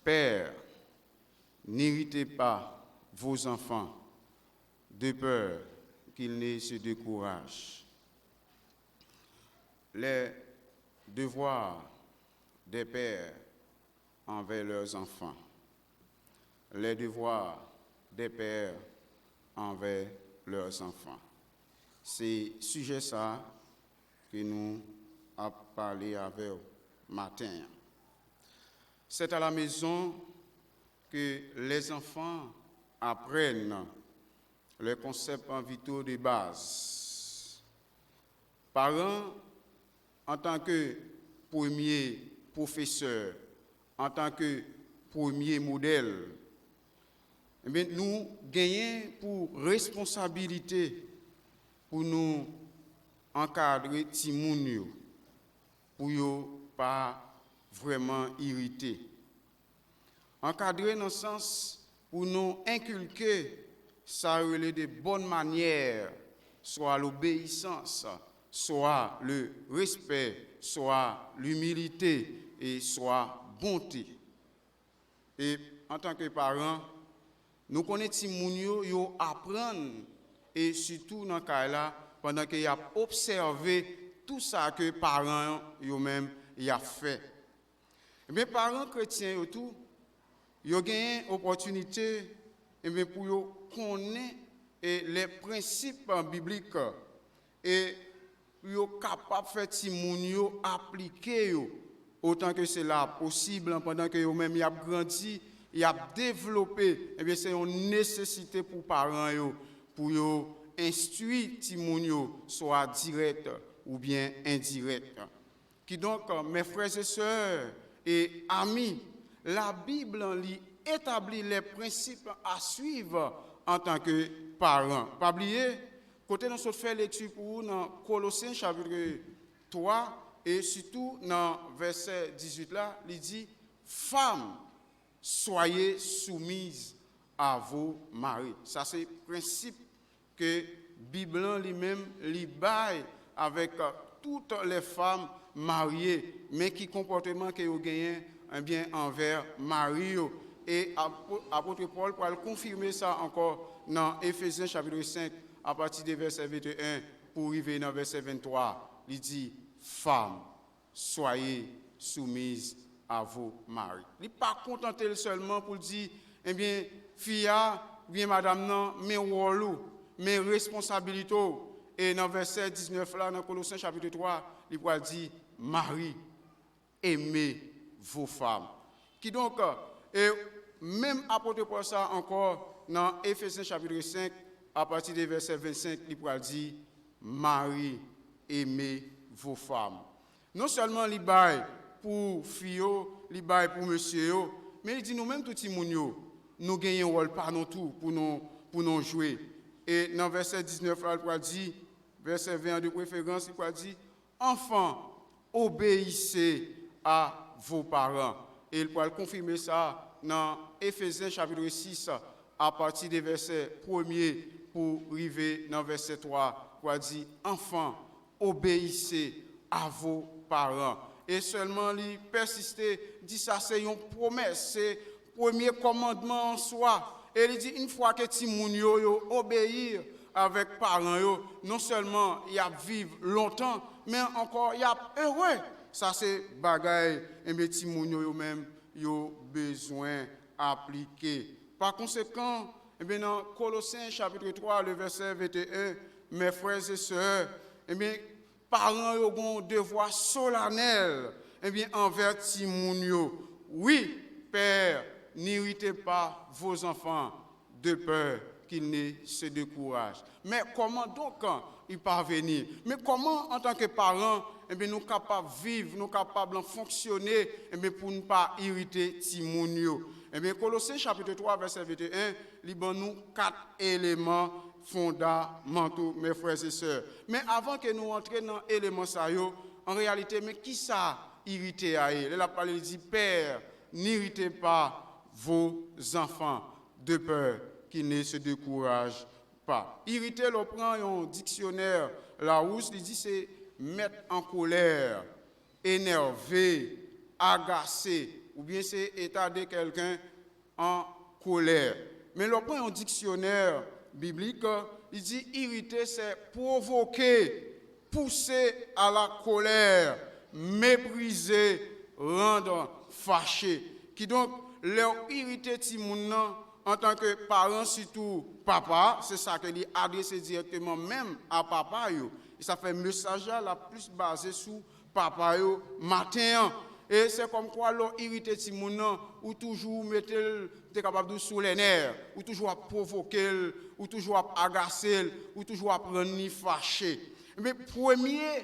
Père, n'irritez pas vos enfants de peur qu'ils ne se découragent. Les devoirs des pères envers leurs enfants. Les devoirs des pères envers leurs enfants. C'est sujet ça que nous avons parlé avec matin. C'est à la maison que les enfants apprennent les concepts vitaux de base. Parents, en tant que premier professeur, en tant que premier modèle, eh bien, nous gagnons pour responsabilité pour nous encadrer Timounio, pour ne pas vraiment irriter. Encadrer dans le sens pour nous inculquer ça relève de bonnes manières, soit l'obéissance, soit le respect, soit l'humilité et soit bonté. Et en tant que parents, nous connaissons Timounio, yo apprendre et surtout dans ce cas-là, pendant qu'il a observé tout ça que les parents eux-mêmes y a fait. Mais parents chrétiens tout, ils ont gagné l'opportunité pour connaître les principes bibliques et ils sont capables de faire Timounio appliquer autant que cela possible pendant que eux-mêmes y a grandi, y a développé. Et bien c'est une nécessité pour parents pour instruire Timounio soit direct ou bien indirect. Qui donc mes frères et sœurs et amis, la Bible établit les principes à suivre en tant que parents. Pas oublier, côté nous sommes fait lecture pour vous dans Colossiens chapitre 3 et surtout dans verset 18 là, il dit femmes, soyez soumises à vos maris. Ça c'est le principe que Bible lui-même li bail avec toutes les femmes mariées, mais qui comportement que vous gagnez eh bien envers Marie. Et apôtre Paul pour confirmer ça encore dans Éphésiens chapitre 5 à partir du verset 21 pour arriver dans verset 23, il dit femmes, soyez soumises à vos maris. Il n'est pas contenté seulement pour dire eh bien fille, bien madame non, mes rôles, mes responsabilités. Et dans verset 19 là dans Colossiens chapitre 3, il va dire mari, aimez vos femmes. Qui donc et même apôtre Paul ça encore dans Éphésiens chapitre 5 à partir du verset 25, il va dire mari, aimez vos femmes. Non seulement il bail pour filles, il bail pour monsieur, mais il dit nous-mêmes tout le monde nous gagnons un rôle pas non tout pour nous jouer. Et dans verset 19 là, il va dire verset 20 de préférence, il va dire enfants, obéissez à vos parents. Et il va confirmer ça dans Éphésiens chapitre 6 à partir des versets 1er pour arriver dans verset 3, il dit enfants, obéissez à vos parents. Et seulement lui persister, dit ça c'est une promesse, c'est le premier commandement en soi. Et il dit une fois que Timoun yo obéir avec parents yo, non seulement il y a vivre longtemps, mais encore il y a heureux. Ça c'est bagaille et mes Timoun yo même yo besoin appliquer. Par conséquent, eh bien dans Colossiens chapitre 3 le verset 21, mes frères et sœurs, eh bien parents yo ont un devoir solennel eh bien envers Timoun yo. Oui, père, n'irritez pas vos enfants de peur qu'ils ne se découragent. Mais comment donc y parvenir? Mais comment en tant que parents, eh bien, nous capables de vivre, nous capables de fonctionner eh bien, pour ne pas irriter Timoun yo? Eh bien, Colossiens chapitre 3 verset 21, liban nous 4 éléments fondamentaux, mes frères et sœurs. Mais avant que nous entrions dans les éléments ça yo, en réalité, mais qui ça irrité à elle? Elle a parlé, il dit père, n'irritez pas vos enfants de peur qu'ils ne se découragent pas. Irriter, l'on prend un dictionnaire Larousse, il dit c'est mettre en colère, énervé, agacé, ou bien c'est état de quelqu'un en colère. Mais l'on prend un dictionnaire biblique, il dit irriter c'est provoquer, pousser à la colère, mépriser, rendre fâché. Qui donc leur irrité Timoun en tant que parent, surtout papa, c'est ça qu'il adresse directement même à papa. Yo. Et ça fait un message la plus basé sur papa yo, matin. Et c'est comme quoi leur irrité Timoun ou toujours mettre capable de sous les nerfs, ou toujours provoquer, ou toujours agacer, ou toujours prendre ni fâché. Mais premier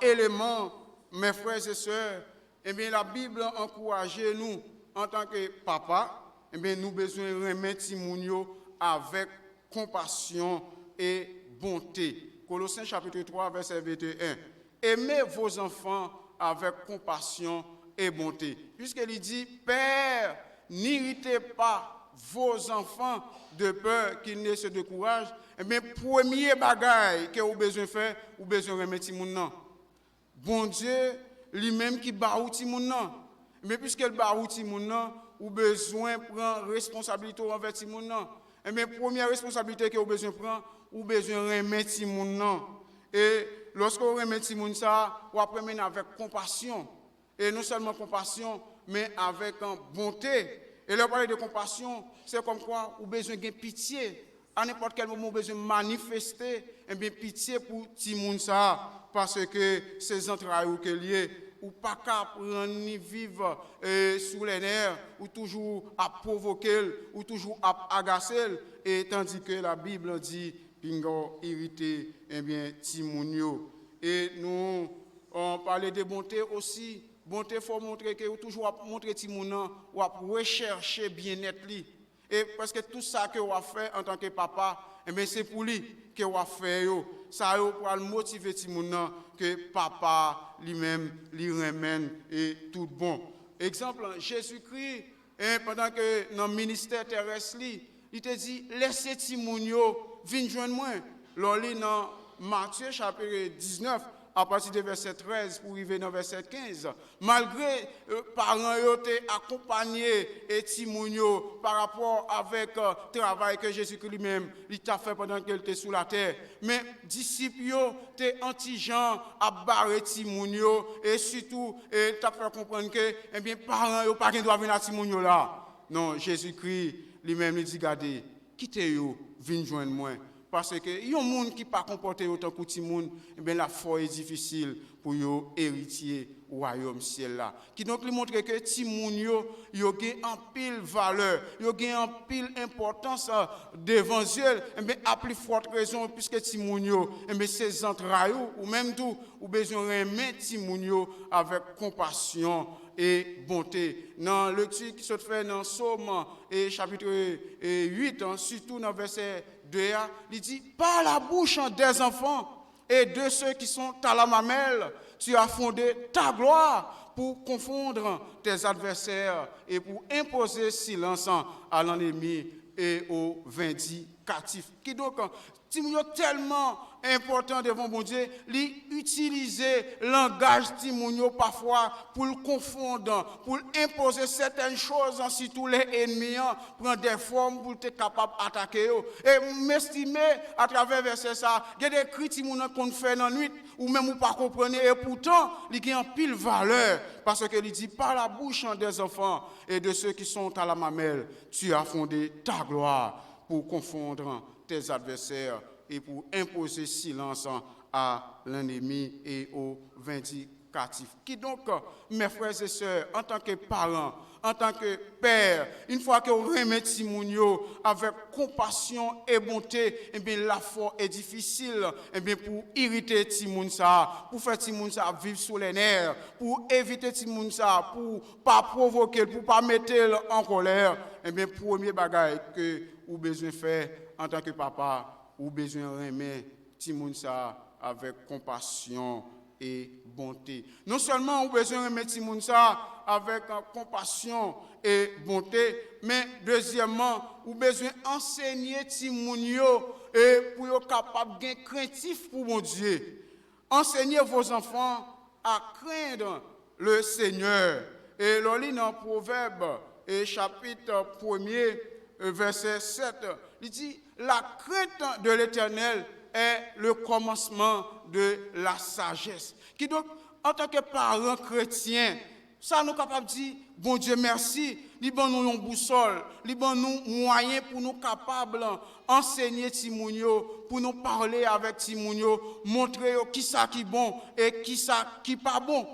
élément, mes frères et sœurs, eh bien, la Bible encourage nous, en tant que papa, eh bien, nous besoin de remettre Timoun avec compassion et bonté. Colossiens chapitre 3, verset 21. Aimez vos enfants avec compassion et bonté. Puisqu'il dit, Père, n'irritez pas vos enfants de peur qu'ils ne se découragent. Eh bien, premier bagage que vous besoin de faire, vous besoin de remettre Timoun. Bon Dieu, lui-même qui baout Timoun nan. Mais puisqu'elle baout Timoun nan, ou besoin prendre responsabilité envers Timoun nan. Et mais première responsabilité que vous besoin prendre, ou besoin remettre Timoun nan. Et lorsque vous remettez Timoun ça, vous apprenez avec compassion. Et non seulement compassion, mais avec bonté. Et là, parler de compassion, c'est comme quoi vous besoin de pitié. À n'importe quel moment, vous besoin de manifester et bien pitié pour Timoun ça. Parce que ces entrailles que liées, ou pas qu'à prendre ni vivre sous les nerfs, ou toujours à provoquer, ou toujours à agacer, et tandis que la Bible dit, pingo irrité, eh bien, Timounio. Et nous, on parlait de bonté aussi. Bonté, il faut montrer que vous toujours montrer Timouna, ou à rechercher bien-être. Et parce que tout ça que vous avez fait en tant que papa, eh bien, c'est pour lui que vous avez fait. Ça va motiver Timouna que papa lui-même lui remène et tout bon. Exemple, Jésus-Christ, pendant que dans le ministère terrestre, il te dit, laissez Timounio viennent joindre moi. L'on lit dans Matthieu chapitre 19, à partir du verset 13 pour arriver dans verset 15. Malgré parents yo été accompagnés et timounio par rapport avec travail que Jésus-Christ lui-même il t'a fait pendant qu'il était sous la terre, mais disciples yo étaient anti-gens à barrer timounio et surtout t'a fait comprendre que eh bien parents yo pas doivent venir à timounio là. Non, Jésus-Christ lui-même il dit regardez, quittez yo, venez joindre moi. Parce que y a un monde qui pas comporté autant que petit monde, eh bien la foi est difficile pour yo héritier royaume ciel là. Qui donc lui montre que petit monde yo gagne en pile valeur, yo gagne en pile importance d'évangile, eh bien à plus forte raison puisque petit monde yo eh bien ses entrailles ou même tout ou besoin remettre petit monde yo avec compassion et bonté. Dans le lecture qui se fait dans Somme et chapitre 8, surtout dans verset 2, il dit par la bouche des enfants et de ceux qui sont à la mamelle, tu as fondé ta gloire pour confondre tes adversaires et pour imposer silence à l'ennemi et aux vindicatifs. Qui donc tellement important devant bon Dieu, utiliser le langage Timounio parfois pour le confondre, pour imposer certaines choses si tous les ennemis prennent des formes pour être capable d'attaquer. Et m'estimer à travers verset ça, il y a des cris Timounio qu'on fait dans la nuit, ou même ou pas comprenez, et pourtant, il y a en pile valeur, parce qu'il dit par la bouche des enfants et de ceux qui sont à la mamelle, tu as fondé ta gloire pour confondre tes adversaires et pour imposer silence à l'ennemi et aux vindicatifs. Qui donc, mes frères et sœurs, en tant que parents, en tant que père, une fois que vous remettez Timounio avec compassion et bonté, eh bien la foi est difficile, eh bien pour irriter Timounsa, pour faire Timounsa vivre sous les nerfs, pour éviter Timounsa, pour pas provoquer, pour pas mettre en colère, eh bien premier bagage que vous besoin faire en tant que papa, ou besoin de remettre Timounsa avec compassion et bonté. Non seulement vous besoin de remettre Timounsa avec compassion et bonté, mais deuxièmement, vous besoin d'enseigner Timounio et pour être capable d'être craintif pour mon Dieu. Enseignez vos enfants à craindre le Seigneur. Et l'on lit dans Proverbe, chapitre 1er, verset 7, il dit la crainte de l'Éternel est le commencement de la sagesse. Qui donc, en tant que parents chrétiens, ça nous capable de dire, bon Dieu merci, il bon nous une boussole, il bon nous moyen pour nous capables enseigner Timounio, pour nous parler avec Timounio, montrer qui ça qui bon et qui ça qui pas bon.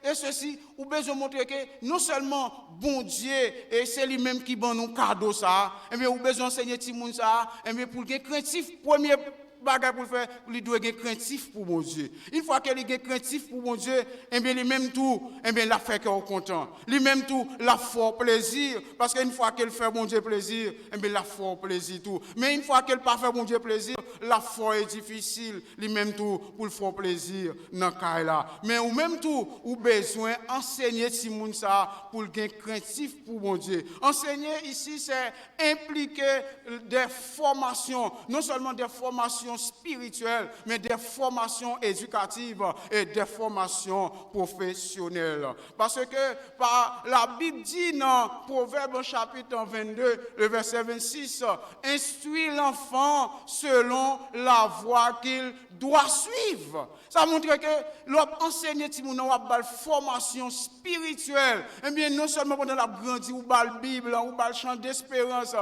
Et ceci, ou besoin de montrer que non seulement bon Dieu, et c'est lui-même qui donne nous cadeau ça, et bien ou besoin d'enseigner Timoun ça, et bien pour le craintif, premier bagage pour faire, il doit être craintif pour mon Dieu. Une fois qu'il est craintif pour mon Dieu, et bien lui-même tout, et bien la fait qu'il est content. Lui-même tout, la fort plaisir, parce qu'une fois qu'il fait mon Dieu plaisir, et bien la fort plaisir tout. Mais une fois qu'il pas fait mon Dieu plaisir, la foi est difficile, lui-même tout, pour le fort plaisir dans le cas là. Mais ou même tout, ou besoin enseigner Timoun ça pour le gain craintif pour mon Dieu. Enseigner ici, c'est impliquer des formations, non seulement des formations spirituelles, mais des formations éducatives et des formations professionnelles. Parce que par la Bible dit dans Proverbe chapitre 22, le verset 26, instruis l'enfant selon la voie qu'il doit suivre. Ça montre que l'enseigner Timoun a une formation spirituelle. Eh bien, non seulement pendant la grandi ou la Bible, ou le chant d'espérance,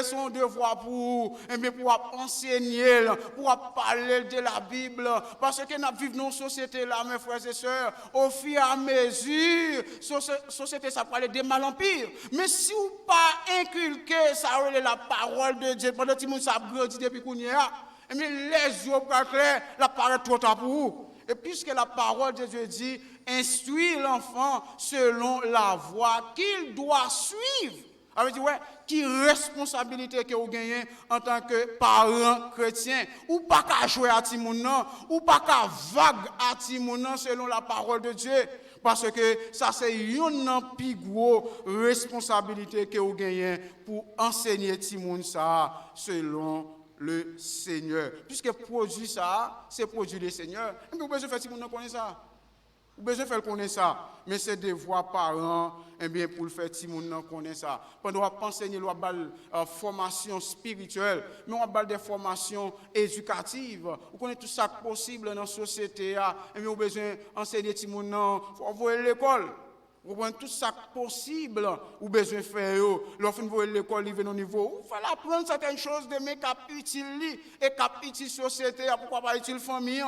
son devoir pour, eh bien, pour enseigner, pour parler de la Bible. Parce que nous vivons dans une société là, mes frères et sœurs, au fur et à mesure, société ça parle de mal en pire. Mais si vous pas inculqué ça la parole de Dieu, pendant que Timoun ça grandi depuis qu'on y a, eh bien, les yeux pas clairs, la parole trop tard pour vous. Et puisque la parole de Dieu dit, instruis l'enfant selon la voie qu'il doit suivre. Alors, dit, ouais, qui responsabilité que vous gagnez en tant que parent chrétien, ou pas qu'à jouer à Timounan, ou pas qu'à vague à Timounan selon la parole de Dieu. Parce que ça, c'est une plus grosse responsabilité que vous gagnez pour enseigner Timoun ça selon le Seigneur. Puisque produit ça, c'est produit le Seigneur. Et puis, vous besoin de faire si vous connaissez ça. Vous besoin de faire connaître ça. Mais c'est devoir parents, eh bien, pour le faire si vous connaissez ça. Pendant qu'on enseigner, on va formation spirituelle, mais on va des formations éducatives. Vous connaissez tout ça possible dans la société. Et bien, vous besoin d'enseigner si vous voyez l'école. Vous prenez tout ça possible, ou besoin de faire. Lorsque vous voyez l'école, vous au niveau, vous fallait apprendre certaines choses de mes cap utiles et cap utiles société, pourquoi pas utile famille.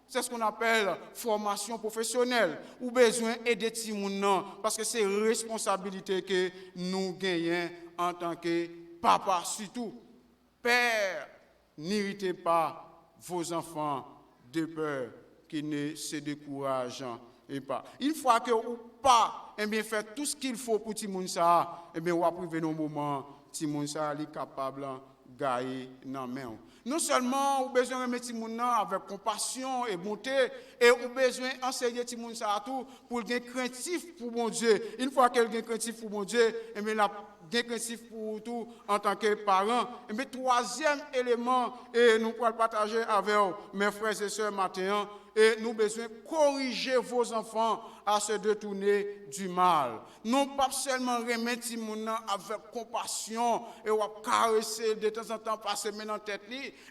C'est ce qu'on appelle formation professionnelle. Ou besoin d'aider les gens, parce que c'est une responsabilité que nous gagnons en tant que papa surtout. Père, n'irritez pas vos enfants de peur qu'ils ne se découragent et pas. Une fois que vous pas, eh bien, faire tout ce qu'il faut pour les gens, eh bien, vous arrivez dans un moment où les gens sont capables de gagner dans la main. Non seulement vous avez besoin de mettre les gens avec compassion et bonté, et vous avez besoin d'enseigner les gens à tout pour être craintif pour mon Dieu. Une fois qu'elle est craintif pour mon Dieu, eh bien, la craintif pour tout en tant que parent. Et bien, troisième élément, et nous pourrons partager avec mes frères et sœurs matin, et nous avons besoin de corriger vos enfants à se détourner du mal. Non pas seulement remettre les gens avec compassion et on va caresser de temps en temps, passer main dans tête,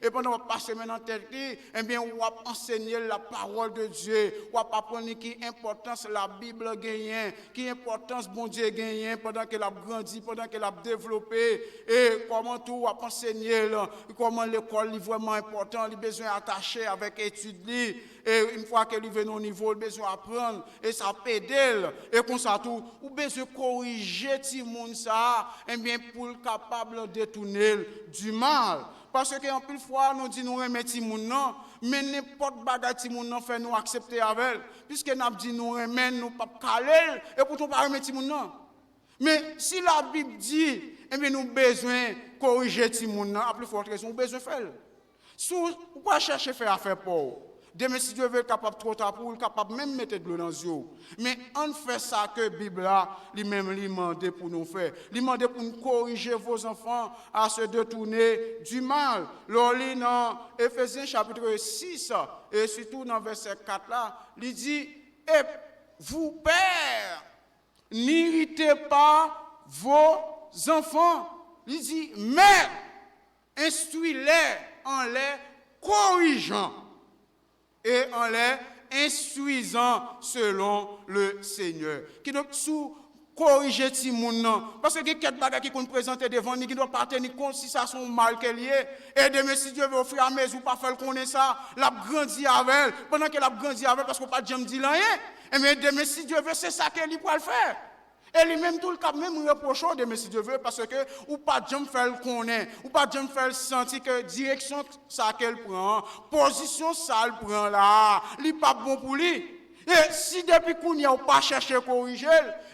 et pendant qu'on passe main dans tête, eh bien, on va enseigner la parole de Dieu, on va apprendre qui importance la Bible gagne, qui importance bon Dieu gagne pendant qu'elle a grandi, pendant qu'elle a développé, et comment tout va enseigner, comment l'école est vraiment important, il a besoin d'attacher avec études, et une fois qu'elle est au niveau, il a besoin d'apprendre, et ça pédale, et comme ça tout, ou besoin de corriger tout le monde ça, et bien pour être capable de détourner du mal. Parce qu'en plus fois, nous disons nous remettre tout le monde, non, mais n'importe bagarre tout le monde fait nous accepter avec, puisque nous dit nous remettre, nous pas caler, et pourtant pas remettre tout le monde, non. Mais si la Bible dit, eh bien nous besoin de corriger tout le monde, à plus forte raison, nous besoin de faire. Si vous ne pas chercher à faire affaire pour demain, si Dieu veut être capable de trop tard pour, capable même mettre de l'eau dans les yeux. Mais on fait ça que la Bible lui-même lui demande pour nous faire. Lui demande pour nous corriger vos enfants à se détourner du mal. L'on lit dans Éphésiens chapitre 6 et surtout dans verset 4 là, il dit, et vous pères, n'irritez pas vos enfants. Il dit, mais instruis-les en les corrigeant et en les instruisant selon le Seigneur. Qui donc sous corriger ti moun nan parce que quelques bagages qui qu'on présenter devant nous qui doit pas tenir compte si ça son mal qu'elle y est et demain si Dieu veut offrir à mesure pas faire connaître ça l'a grandi avec elle pendant qu'elle a grandi avec parce qu'on pas jamais dit rien et mais demain si Dieu veut c'est ça qu'elle lui pourra le faire. Et lui-même tout le cap même reprocher de si Dieu veut parce que ou pas jamais faire le connaître ou pas jamais faire sentir que direction ça qu'elle prend position ça elle prend là il pas bon pour lui et si depuis qu'on y a pas cherché corriger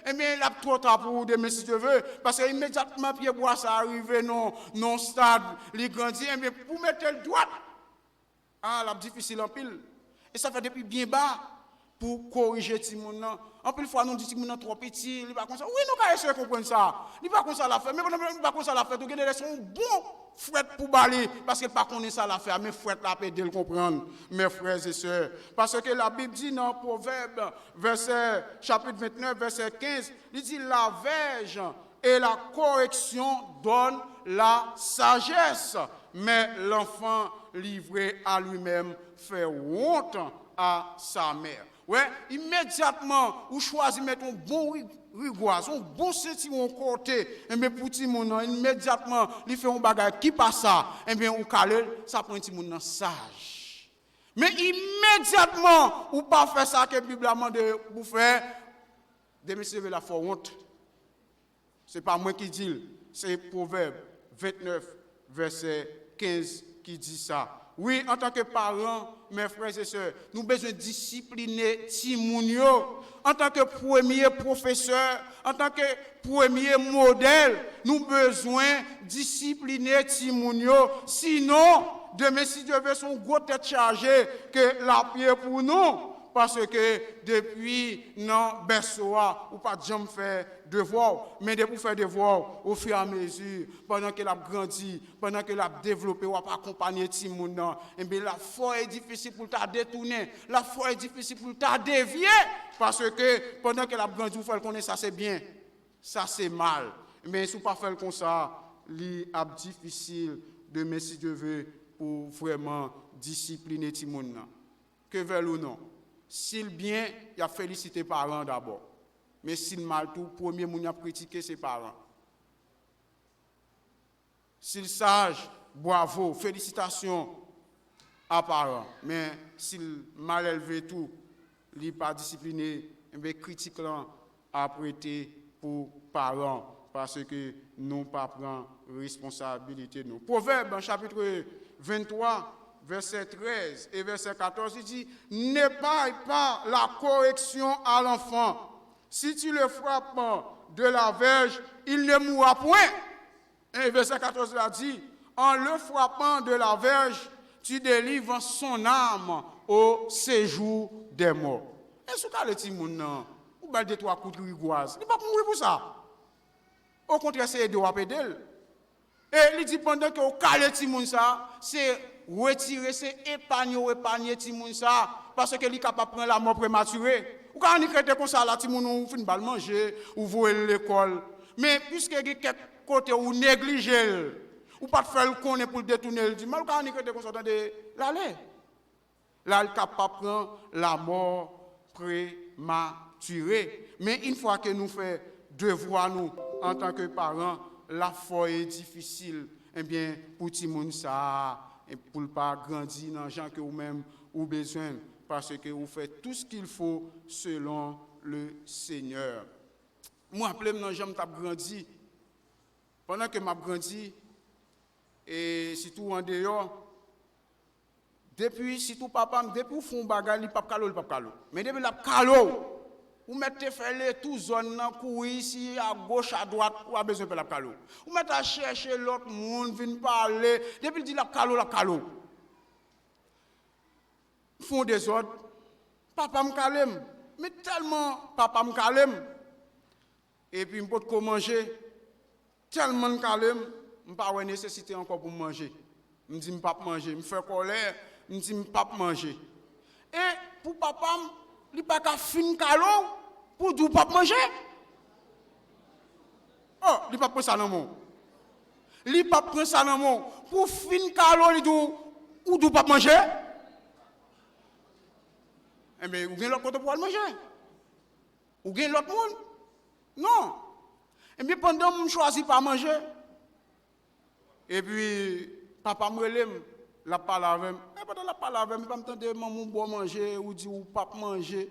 eh bien il a trop tard pour de si Dieu veut parce que immédiatement pied bois ça arrivé non stade il grandit eh bien pour mettre le droit la difficile en pile et ça fait depuis bien bas pour corriger ti moun nan. En plus fois nous dit ti moun nan trop petit, il pas comme ça. Oui, nous ka essayer comprendre ça. Il pas comme ça la faire, mais il pas comme ça la faire, tu gagner son bon frère pour baler parce que pas connaît ça la faire, mais frère la peut de le comprendre, mes frères et sœurs. Parce que la Bible dit dans Proverbe verset chapitre 29 verset 15, il dit la verge et la correction donnent la sagesse, mais l'enfant livré à lui-même fait honte à sa mère. Ouais, immédiatement, vous choisissez mettre un bon rigoise, un bon sentiment côté, et bien pour tout le monde, immédiatement, il fait un bagage qui passe ça, et bien on calme, ça prend tout le monde sage. Mais immédiatement, vous pas faire ça que la Bible a demandé pour faire, de me la foi honte. Ce n'est pas moi qui dis, c'est Proverbe 29, verset 15 qui dit ça. Oui, en tant que parents, mes frères et sœurs, nous avons besoin de discipliner Timounio. En tant que premier professeur, en tant que premier modèle, nous avons besoin de discipliner Timounio. Sinon, demain, si Dieu veut son gros tête chargée, que la pierre pour nous, parce que depuis non berceau ou pas de jamais faire devoir, mais de pour faire devoir au fur et à mesure, pendant qu'elle a grandi, pendant qu'elle a développé, ou pas accompagner Timoun, et bien la foi est difficile pour t'a détourner, la foi est difficile pour t'a dévier, parce que pendant qu'elle a grandi, vous faites connaître ça c'est bien, ça c'est mal. Mais si vous ne pas faire comme ça, il est difficile de mettre si Dieu veut pour vraiment discipliner Timoun. Que veut ou non? S'il bien, il a félicité les parents d'abord. Mais s'il mal tout, premier moun a critiqué ses parents. S'il sage, bravo, félicitations à parents. Mais s'il mal élevé tout, il n'est pas discipliné, mais critique à prêter pour parents parce que nous pas prend responsabilité nous. Proverbe chapitre 23 verset 13 et verset 14, il dit « N'épargne pas la correction à l'enfant. Si tu le frappes de la verge, il ne mourra point. » Et verset 14 a dit « En le frappant de la verge, tu délivres son âme au séjour des morts. » Et ce cas, le petit monde, ou bien deux, trois coups de rigoise, il ne va pas mourir pour ça. Au contraire, c'est de rappeler. Et il dit pendant que vous calez le petit monde, c'est retirer, c'est épargner Timoun ça, parce qu'il est capable de prendre la mort prématurée. Ou quand on est comme ça, là, Timoun, ou finit de manger, ou voler l'école. Mais puisque il y a quelques côtés où négligez, ou pas de faire le connaît pour détourner le dimanche, quand on est comme ça, l'aller. Là, il est capable de prendre la mort prématurée. Mais une fois que nous faisons devoir, nous, en tant que parents, la foi est difficile. Eh bien, pour Timoun ça, et pour ne pas grandir dans les gens que vous-même avez besoin, parce que vous faites tout ce qu'il faut selon le Seigneur. Moi, je me rappelle quand j'ai grandi, pendant que j'ai grandi, et surtout en dehors, depuis, surtout papa, depuis vous font bagarre, il n'y a pas de calo. Mais depuis la calo, vous mettez faire tout zone, courir ici, à gauche, à droite, vous avez besoin de la calo. Vous mettez à chercher l'autre monde, venir parler, depuis il dit la calo. Ils font des ordres. Papa me calme, mais tellement papa me calme. Et puis, je ne peux pas manger. Tellement calme, je n'ai pas de nécessité encore pour manger. Je me dis, je ne peux pas manger. Je me fais colère, je me dis, je ne peux pas manger. Et pour papa, il n'y a pas qu'à finir calo pour ne pas manger. Oh, il n'y a pas pris ça dans le monde. Il n'y a pas pris ça dans le monde. Pour finir calo, il ne pas manger. Eh bien, vous avez l'autre côté pour manger. Vous avez l'autre monde. Non. Et bien, pendant que je choisis pas manger, et puis, papa me relève, la parole avec moi. Et pendant la parole avec moi, je me tente maman boire manger, ou dire ou pas manger. Et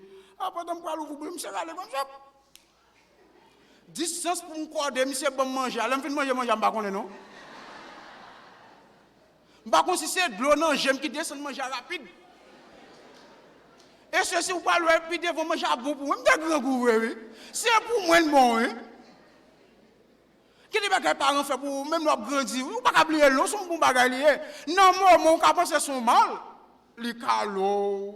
pendant que je parle, je me suis allé comme ça. Distance pour me croire, je suis bon manger. Alors, je vais manger, je ne vais pas connaître, non? Je ne sais pas si c'est de l'eau, non, j'aime qui descend manger rapide. Et ceci, vous parlez, puis vous mangez à bon pour moi. Je grand goût, oui. C'est pour moi le bon, hein. Qu'est-ce que les parents font pour même leur grandir? Vous ne pouvez pas oublier l'eau, c'est un bon bagage. Non, moi, je pense que c'est mal. Les calots,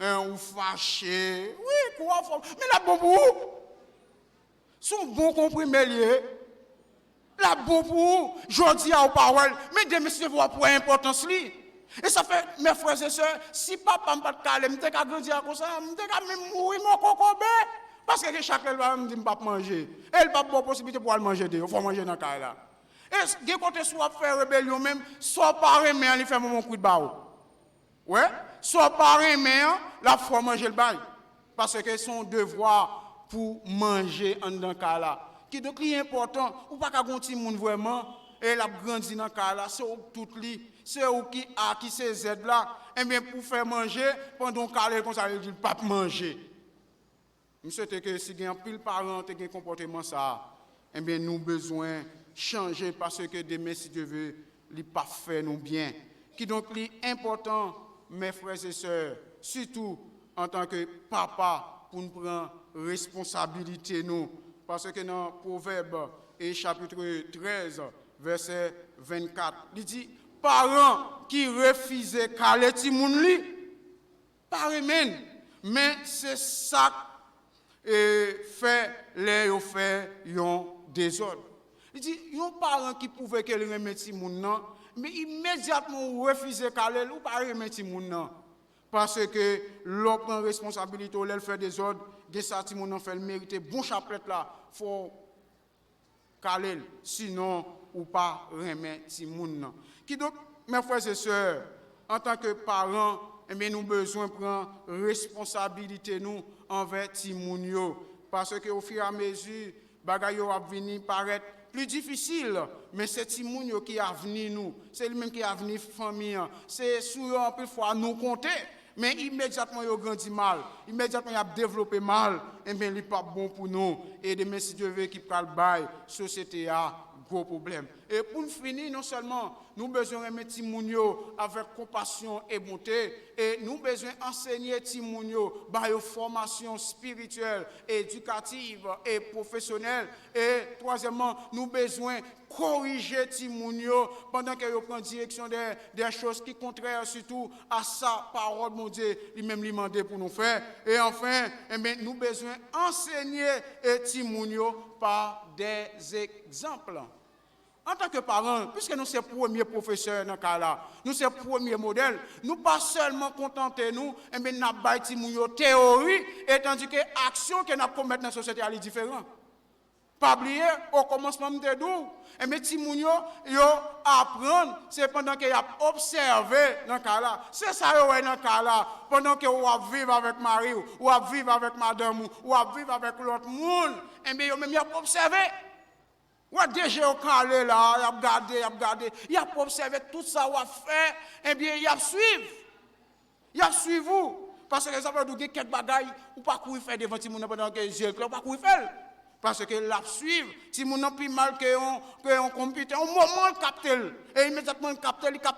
ou fâchés. Oui, quoi, mais la bon pour vous. Sont bons comprimés liés. La bon pour vous. Je dis à vos paroles, mais demain, c'est votre point importance. Et ça fait, mes frères et sœurs, si papa ne pas de calme, je vais grandir comme ça, je vais même mourir mon cocobé. Parce que chaque fois, je ne peux pas manger. Et il n'y a pas de possibilité pour manger. Il faut manger dans le cas là. Et si côté soit faire rébellion même, soit par un il fait mon coup de barreau. Ouais? Soit par un la faut manger le bail. Parce que c'est son devoir pour manger dans le cas là. Qui donc est important, ou pas qu'à gonti moun vraiment, et la grandi dans le cas là, c'est tout li. C'est où qui a qui ces aides là, et bien pour faire manger, pendant qu'on comme ça, il dit pas manger. Je souhaite que si il y a un pile parent qui a un comportement ça, eh bien nous besoin changer parce que demain si Dieu veut, il pas faire nous bien. Qui donc est important, mes frères et sœurs, surtout en tant que papa pour nous prendre responsabilité nous, parce que dans Proverbe et chapitre 13 verset 24, il dit parents qui refusent caler ti moun li, par amen. Mais c'est ça et fait les fait yon désordre. Il dit yon parent qui pouvait qu'elle remet ti moun nan, mais immédiatement refuser caler ou pas remettre ti moun nan parce que l'on prend responsabilité ou elle fait désordre, gen ça ti moun nan fait le mériter bon chapelet là, faut caler sinon ou pas remettre ti moun nan. Qui donc mes frères et sœurs, en tant que parents, eh bien, nous avons besoin de prendre responsabilité nous envers ti moun yo parce que au fur et à mesure bagay yo va venir paraître plus difficile, mais c'est ti moun yo qui a venu nous, c'est lui même qui a venu famille, c'est souvent un peu fois nous compter, mais immédiatement yo grandi mal, immédiatement il a développé mal, et bien il pas bon pour nous et demain si Dieu veut qu'il pral bail société a gros problème. Et pour finir, non seulement nous besoin de mettre Timounio avec compassion et bonté, et nous besoin enseigner Timounio par une formation spirituelle, éducative et professionnelle. Et troisièmement, nous besoin corriger Timounio pendant qu'il prend direction des choses qui contraires surtout à sa parole, mon Dieu, lui-même lui demandé pour nous faire. Et enfin, eh bien, nous besoin enseigner Timounio par des exemples. En tant que parents, puisque nous sommes premiers professeurs dans ce cas-là, nous sommes premiers modèles, nous pas seulement contenter nous, mais nous avons théorie, et tandis que l'action que nous commettons dans la société est différente. Pas oublier, au commencement de nous, mais Timounio, yo apprendre, c'est pendant qu'il a observé dans ce cas-là. C'est ça, dans ce cas-là, pendant que vous vivez avec Marie, ou vivre avec madame, ou vivre avec l'autre monde, et bien, vous même observé. Ou déjà au calé là, il a regardé, il a observé tout ça, il a fait, eh bien, il a suivi. Il a suivi vous. Parce que, exemple, vous avez quelques bagailles, ou pas courir faire devant Timoun pendant que les yeux, ou pas courir faire. Parce que l'a suivre, Timoun n'a plus mal qu'un computer, au moment il capte, et immédiatement il capte net.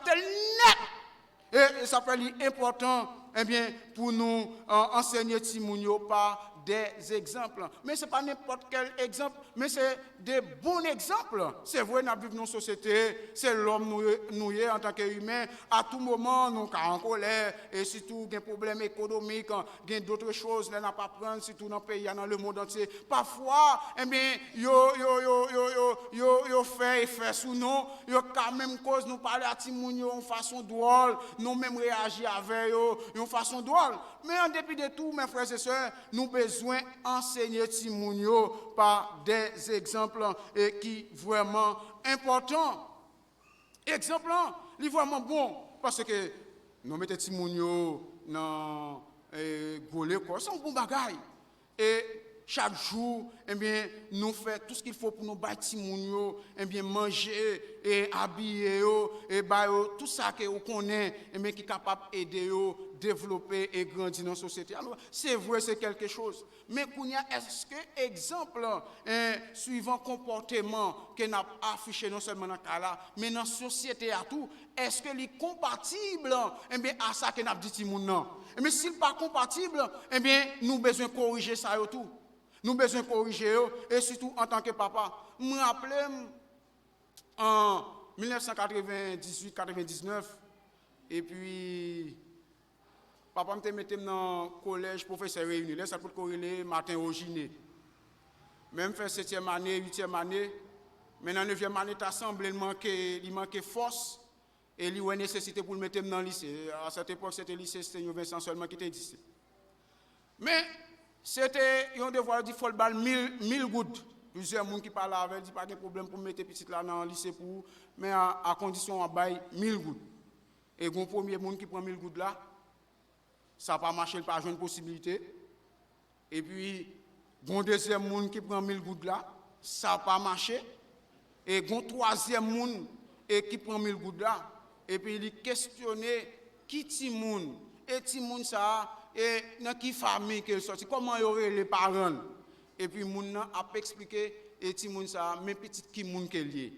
Et ça fait important, eh bien, pour nous enseigner Timoun par des exemples. Mais ce n'est pas n'importe quel exemple, mais c'est des bons exemples. C'est vrai, nous vivons dans une société, c'est l'homme nous en tant qu'humain. À tout moment, nous sommes en colère, et surtout, il y a des problèmes économiques, il y a d'autres choses, nous n'avons pas prendre, surtout dans le pays, dans le monde entier. Parfois, eh bien, yo fait sous nous, yo quand même cause nous parler à Timounio en façon drôle, nous même réagir avec eux en façon drôle. Mais en dépit de tout, mes frères et sœurs, nous avons besoin d'enseigner Timounio par des exemples qui sont vraiment importants. Exemple, il est vraiment bon parce que nous mettons Timounio dans l'école, c'est un bon bagage. Et chaque jour, eh bien, nous faisons tout ce qu'il faut pour nous bâtir eh bien, manger et habiller et tout ça que vous connaissez, eh bien, qui est capable d'aider développer et grandir dans la société. Alors, c'est vrai, c'est quelque chose. Mais est-ce que exemple suivant comportement que nous avons affiché non seulement dans le cas là, mais dans la société à tout, est-ce que est compatible eh bien, à ça que nous avons dit non? Mais s'il n'est pas compatible, eh bien, nous avons besoin de corriger ça et tout. Nous avons besoin de corriger, et surtout en tant que papa. Je me rappelle en 1998-99, et puis, papa me mettait dans le collège professeur réuni. Là, ça peut corriger matin au gîner. Même fait 7e année, 8e année, mais dans la 9e année, il semblé il manquait force, et il y a nécessité pour le mettre dans le lycée. À cette époque, c'était le lycée, c'était Vincent seulement qui était ici. Mais, c'était un devoir dit faut balle 1000 gouttes. Plusieurs gens qui parlent avec dit pas de problème pour mettre petit là dans le lycée pour mais à condition on bail 1000 gouttes. Et le premier monde qui prend 1000 gouttes là, ça pas marcher, pas une possibilité. Et puis le deuxième monde qui prend 1000 gouttes là, ça pas marché. Et le troisième monde qui prend 1000 gouttes là, et puis il questionner qui ti monde et ti monde ça et dans quelle famille qu'elle sorti, comment y aurait les parents. Et puis, moun a expliqué, et ti moun ça, mais petit qui moun qu'elle lié.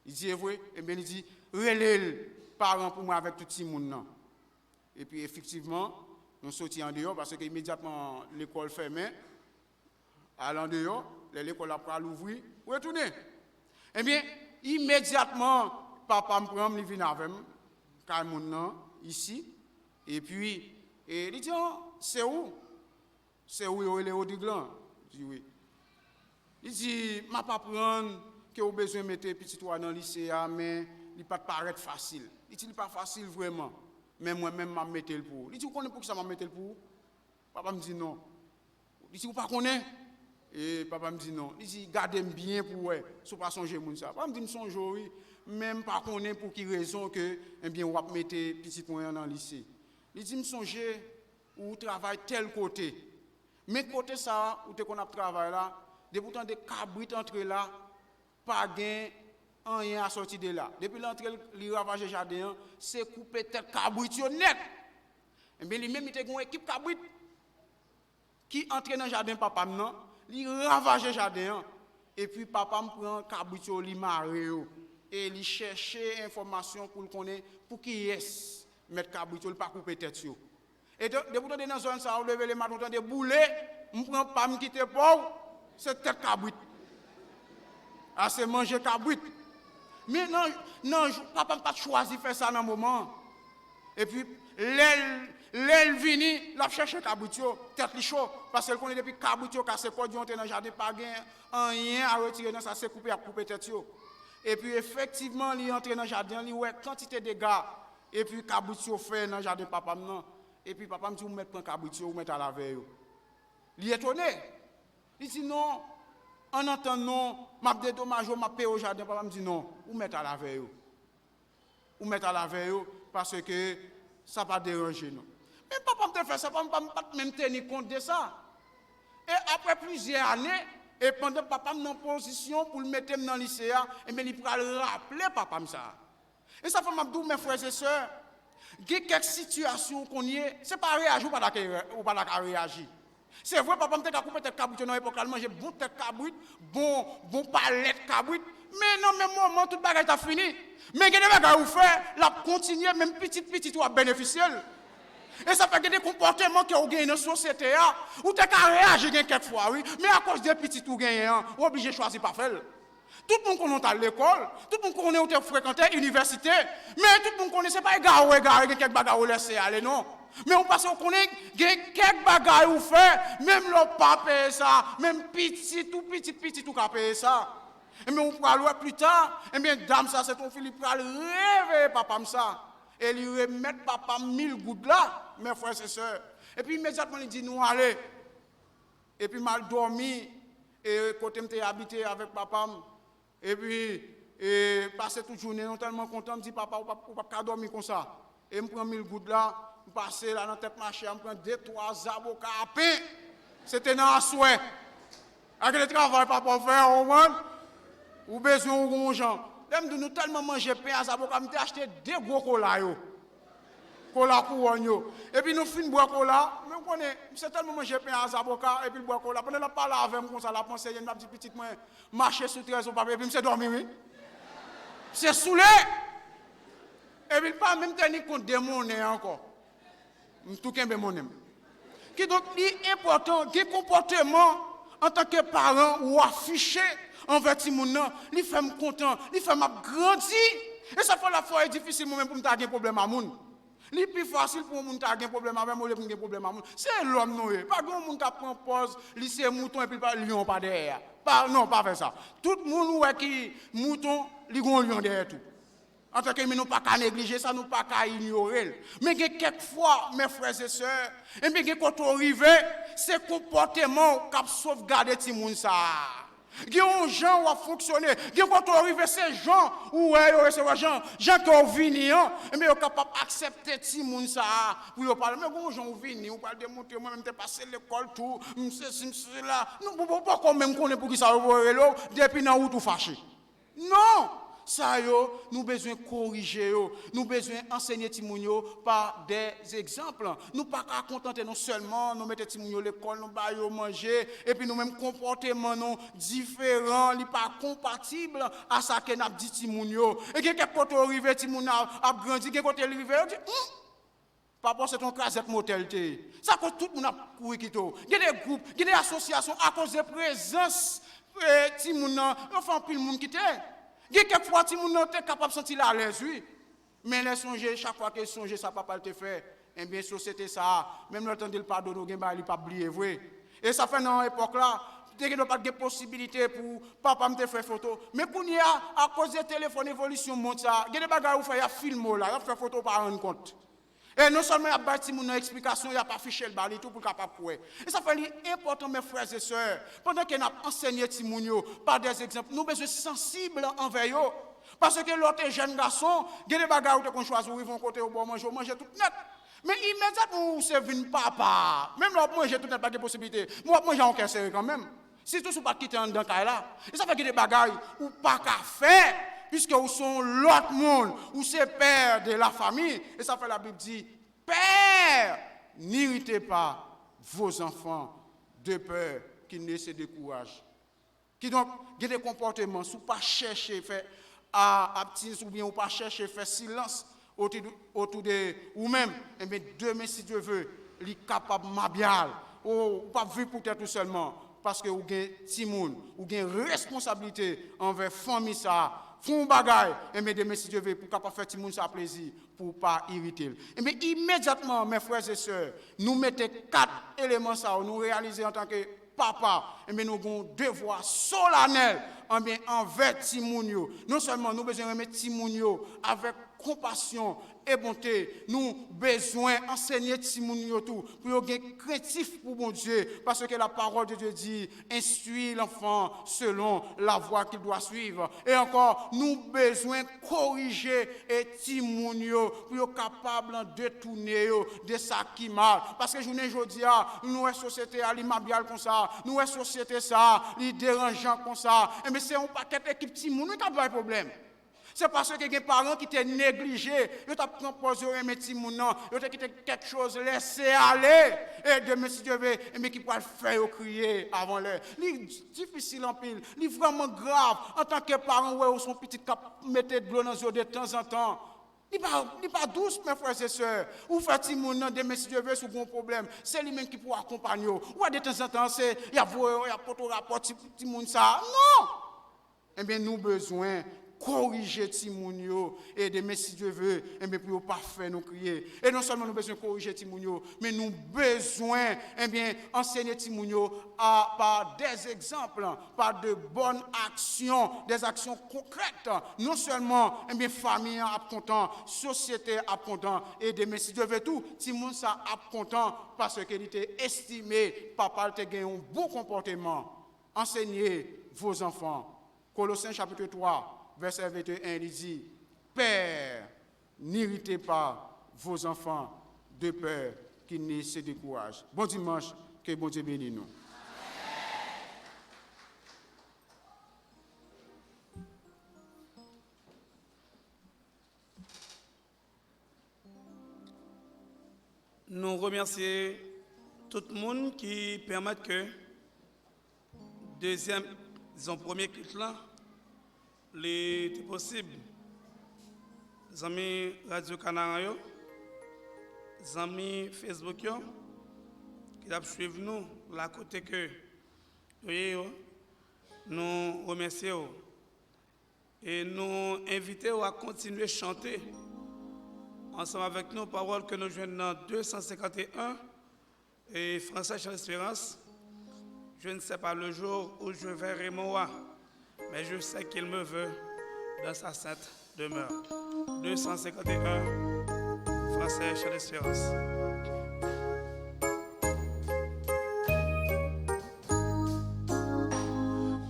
Il dit, vrai, et bien il dit, relais les parents pour moi avec tout ti moun nan. Et puis, effectivement, nous sortis en dehors, parce qu'immédiatement, l'école fermée, allant dehors, l'école a pris l'ouvrir, retourner. Eh bien, immédiatement, papa me prend, il vient avec moi, car moun nan, ici, et puis, Et il dit, c'est où? C'est où il est au Diglan? Je dis oui. Il dit, je ne vais pas prendre que vous avez besoin de mettre petit toi dans le lycée, mais il ne peut pas paraître facile. Il dit, il n'est pas facile vraiment. Mais moi-même, je vais mettre le pour. Il dit, vous connaissez pour qui ça m'a mettre le pour? Papa me dit non. Il dit, vous ne connaissez pas? Et papa me dit non. Il dit, gardez bien pour vous. Si vous ne songez pas ça. Papa me dit, je songe oui. Même pas connaître pour quelle raison que, eh bien, vous mettez petit point dans le lycée. Il dit, je songe où travaille tel côté. Mais côté ça, où qu'on a travaillé là, depuis pourtant des cabrites entre là, pas gain rien à sortir de là. Depuis l'entrée, il ravage le jardin, c'est couper tête cabrit net. Et bien, lui-même, il a une équipe cabrit qui entre dans le jardin, papa, non, il ravage le jardin. Et puis, papa me prend cabrit, il marre, et il cherche information pour le connaître, pour qui est mettre cabrit, il pas couper tête. Et depuis pourtant, dans la zone, ça, on lève les mains, on des boulets, on prend pas me quitter pauvre, c'est tête cabrit. Ah, c'est manger cabrit. Mais non, papa n'a pas choisi de faire ça dans un moment. Et puis, l'aile vini, il a cherché cabritio, tête li chaud, parce qu'elle connaît depuis cabritio, car c'est quoi, du dans le jardin, pas rien à retirer dans ça, c'est coupé à couper tête. Et puis, effectivement, il est entré dans le jardin, il a quantité de dégâts. Et puis, cabritio fait dans le jardin, papa non. Et puis, papa me dit, vous mettez un cabritio, vous mettez à la veille. Il est étonné. Il dit non. En entendant, je me dédommage, je me paye au jardin. Papa me dit non, vous mettez à la veille. Vous mettez à la veille parce que ça ne va pas déranger. Non. Mais papa me fait ça, papa ne va pas même tenir compte de ça. Et après plusieurs années, et pendant que papa est en position pour le mettre dans le lycée, et bien, il pourra le rappeler, papa ça. Et ça fait que mes frères et sœurs, il y a quelques situations qu'on y est, ce n'est pas réagir ou pas réagir. C'est vrai, papa m'a coupé tête cabrit dans l'époque, elle mangeait bon tête cabrit, bon palette cabrit. Mais non, même moment, tout le bagage a fini. Mais il y a des bagages où faire, la continuer, même petit, ou à bénéficier. Et ça fait que des comportements qui ont gagné dans la société, où tu as réagi quelquefois, oui. Mais à cause des petits ou gagnés, on est obligé de choisir pas faire. Tout le monde connaît à l'école, tout le monde connaît où tu as fréquenté l'université, mais tout le monde connaît, ce n'est pas égaré, quelques bagages où laisser aller, non. Mais on passe au connaît, quelques bagages où faire, même le pas payer ça, même petit, tout qu'à payer ça. Et bien on pourra le plus tard, et bien dame ça, c'est ton Philippe, pour rêver papa ça. Et lui remettre papa 1000 gouttes là, mes frères et sœurs. Et puis immédiatement il dit nous allez. Et puis mal dormi, et côté m'était habité avec papa. Et puis, passer toute journée, non tellement content, je me dis, papa, on ne peut pas dormir comme ça. Et je prends 1000 gouttes là, je passe là dans la tête marché, je prends 2-3 avocats à pain. C'était dans un souhait. Avec le travail, papa, faire, au moins, ou besoin de gros gens. Même de nous tellement manger pain à avocats, je acheté 2 gros cola. Cola pour nous. Et puis nous finissons boire cola, mais on connaît, c'est tellement manger pain à avocats, et puis boire cola. Pendant la parole avec moi, comme ça, la pensée, il y a une petite moi, marcher sur 13 au papier, et puis je dormir, oui. C'est saoulé. Et puis pas même tenir compte de mon nez encore. Tout qu'un mon nez. Qui donc, il est important, des comportements en tant que parent ou affiché envers tout le monde, il fait me content, il fait me grandir. Et ça fait la fois difficile moi-même pour me avoir un problème à moun. C'est plus facile pour moun ta gen problème avec moi, un problème avec moi. C'est l'homme noé. Pas grand moun qui prend pause, lycée mouton et puis pas lion pas derrière. Pas non, pas faire ça. Tout le monde ouais qui mouton, li gon lion derrière tout. En tant que nous pas qu'à négliger ça, nous pas qu'à ignorer. Mais quelquefois mes frères et sœurs, et bien quand on arrive, c'est comportement qui sauvegarder ti moun ça. Il y a des gens qui ont fonctionné. Quand on arrive, ces gens, ces gens qui ont venu, mais ils sont capables d'accepter ces gens pour parler. Mais quand les gens ont venu, on parle de monter, moi-même, je passé l'école, tout, c'est là. Nous ne pouvons pas quand même connaître pour qui ça va depuis dans où tout fâché. Non! Ça, nous avons besoin de corriger, nous avons besoin d'enseigner Timounio par des exemples. Nous ne pouvons pas contenter non seulement, nous mettons Timounio à l'école, nous baillons manger, et puis nous-mêmes comportements nous différents, ils ne sont pas compatibles à ce que nous avons dit Timounio. Et quand côté arrivé, Timounio a grandi, quand côté arrivé, on dit, papa, c'est ton casette motel. Ça cause tout le monde a couru qui tout. Il y a des groupes, il y a des associations à cause de la présence de Timounio, enfin, plus le monde qui était. Il y a quelquefois, si vous êtes capable de sentir à l'aise, oui. Mais les songer, chaque fois que songer, ça papa te fait. eh bien, société ça, même le temps de le pardonner, il ne pas oublier, vrai. Et ça fait dans l'époque là, il n'y a pas de possibilité pour papa me faire photo. Mais pour nous, à cause du téléphone, évolution monte ça, il y a des bagages où il y a film là, il fait photo par rendre compte. Et non seulement il y a bâti mon explication, il n'y a pas affiché le bali tout pour capable pour. Et ça fait important mes frères et sœurs, pendant qu'on a enseigné Timounio par des exemples, nous sommes sensibles envers eux. Parce que l'autre jeune garçon, il y a des bagages où on choisit où ils vont côté au bon manger tout net. Mais immédiatement, c'est venu papa. Même là, moi, j'ai tout net pas de possibilité. Moi, j'ai un sérieux quand même. Si tout ne pas quitter en dans là. Et ça fait que des bagages ou pas qu'à faire, puisque vous sont l'autre monde, ou c'est père de la famille. Et ça fait la Bible dit, Père, n'irritez pas vos enfants de peur qu'ils ne se découragent. Qui donc, il y a des comportements, si vous ne pas chercher faire abstinence ou bien ou pas chercher faire silence autour de vous-même, et bien demain, si Dieu veut, il est capable de m'abial, ou pas vivre pour tout seulement, parce que vous avez timoun, vous avez une responsabilité envers la famille, ça, font bagaille, et bien demain, si Dieu veut, pour capable faire timoun ça plaisir, pour ne pas irriter. Et bien immédiatement, mes frères et sœurs, nous mettons 4 éléments, ça, nous réalisons en tant que papa, et bien nous avons un devoir solennel envers Timounio. Non seulement nous avons besoin de remettre Timounio avec compassion et bonté, nous avons besoin d'enseigner Timounio tout, pour être créatif pour mon Dieu, parce que la parole de Dieu dit, instruis l'enfant selon la voie qu'il doit suivre. Et encore, nous avons besoin de corriger Timounio, pour être capable de détourner de ça qui mal. Parce que je ne dis pas, nous sommes société à l'immabial comme ça, nous sommes société ça, les dérangeants comme ça, mais c'est un paquet d'équipe Timounio qui a pas de problème. C'est parce que les parents qui étaient négligés, ils ont proposé un petit moun, ils ont quelque chose laissé aller. Et demain, si Dieu veut, mais qui peut le faire crier avant l'heure. C'est difficile en pile, c'est vraiment grave. En tant que parent, où son petit cap mettait de l'eau dans les yeux de temps en temps. Il n'est pas douce, mes frères et sœurs. Ou fait Timoun, demain, si Dieu veut, sur un problème, c'est lui-même qui peut accompagner. Ou de temps en temps, il y a un rapport Timoun ça. Non! Eh bien, nous avons besoin corriger Timounio et de si Dieu veut et bien pour pas faire nous crier et non seulement nous besoin corriger Timounio mais nous besoin enseigner Timounio par des exemples par de bonnes actions des actions concrètes non seulement famille a content société a content et de si Dieu veut tout Timoun ça a content parce qu'il était estimé papa te gagne un bon comportement enseignez vos enfants. Colossiens chapitre 3 verset 21, il dit, Père, n'irritez pas vos enfants de peur qu'ils ne se découragent. Bon dimanche, que bon Dieu bénisse nous. Nous remercions tout le monde qui permet que premier clic là, les possible. Les amis Radio Canara, les amis Facebook, qui suivent nous, la côté que nous remercions et nous invitons à continuer à chanter ensemble avec nous, paroles que nous jouons dans 251 et Français Charles Espérance. Je ne sais pas le jour où je verrai moi, mais je sais qu'il me veut dans sa sainte demeure. 251 Français Charles Espérance.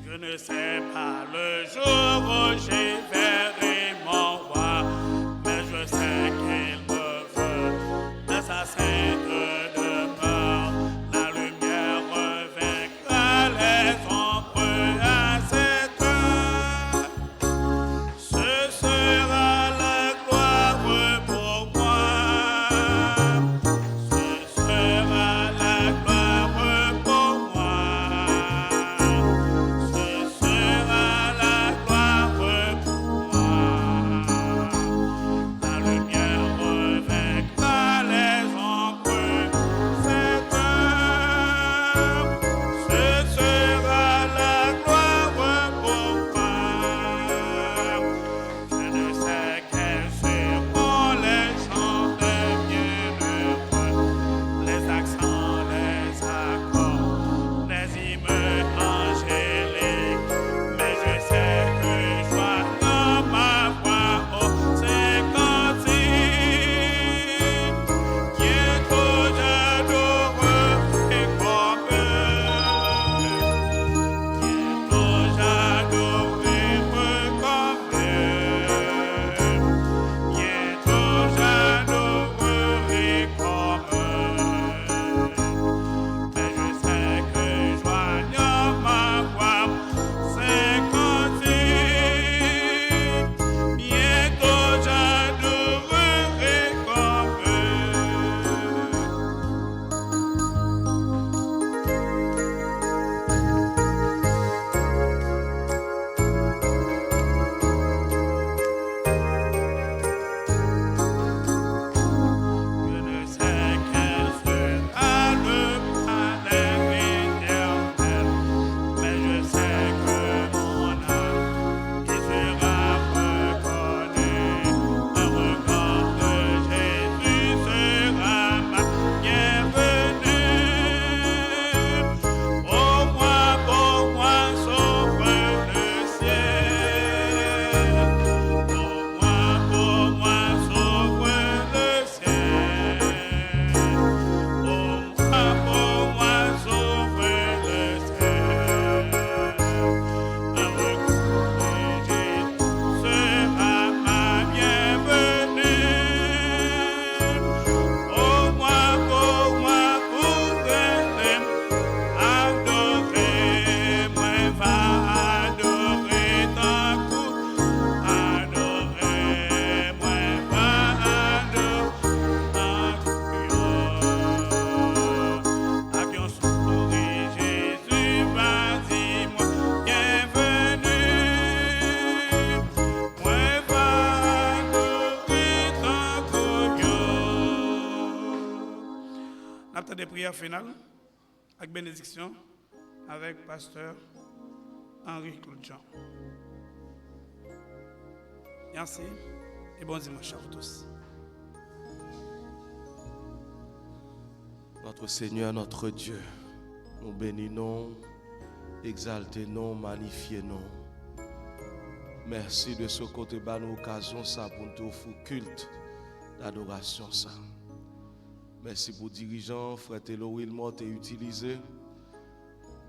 Je ne sais pas le jour où je verrai mon roi, mais je sais qu'il me veut dans sa sainte demeure. La lumière revaincra les ombres à cette heure. Ce sera la gloire pour moi. Après des prières finales, avec bénédiction, avec pasteur Henri Claude Jean. Merci et bon dimanche à vous tous. Notre Seigneur, notre Dieu, nous bénissons, exaltons, magnifions. Merci de ce côté de l'occasion ça pour nous offrir culte d'adoration ça. Merci pour dirigeant frère Telo Wilmot et utilisé.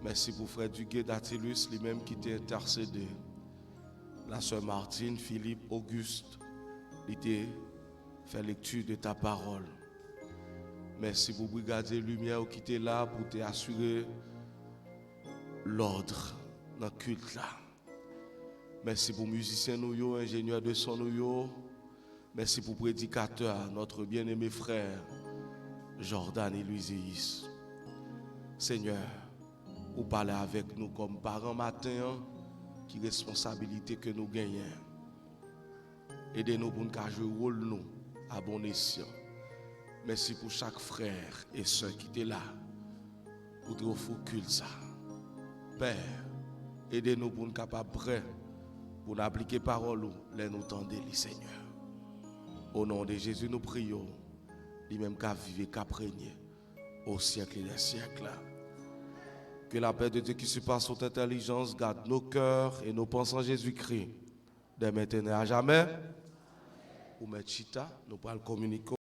Merci pour frère Duguay d'Attilus lui-même qui t'a intercédé. La sœur Martine, Philippe, Auguste, il t'a fait lecture de ta parole. Merci pour brigadier Lumière qui était là pour t'assurer l'ordre dans le culte là. Merci pour musiciens nous, ingénieurs de son nous. Merci pour prédicateur, notre bien-aimé frère Jordan et Louisis. Seigneur, vous parlez avec nous comme parents matin, qui responsabilité que nous gagnons. Aidez-nous pour nous jouer le rôle nous à bon escient. Merci pour chaque frère et soeur qui était là pour te offrir culte ça. Père, aidez-nous pour nous capables prêts pour nous appliquer parole les nous tendez les Seigneur. Au nom de Jésus nous prions, lui-même qu'à vivre qu'à régner au siècle et des siècles. Que la paix de Dieu qui surpasse toute intelligence garde nos cœurs et nos pensées en Jésus-Christ, de maintenant à jamais. Ou mettre chita, nous pourrons communiquer.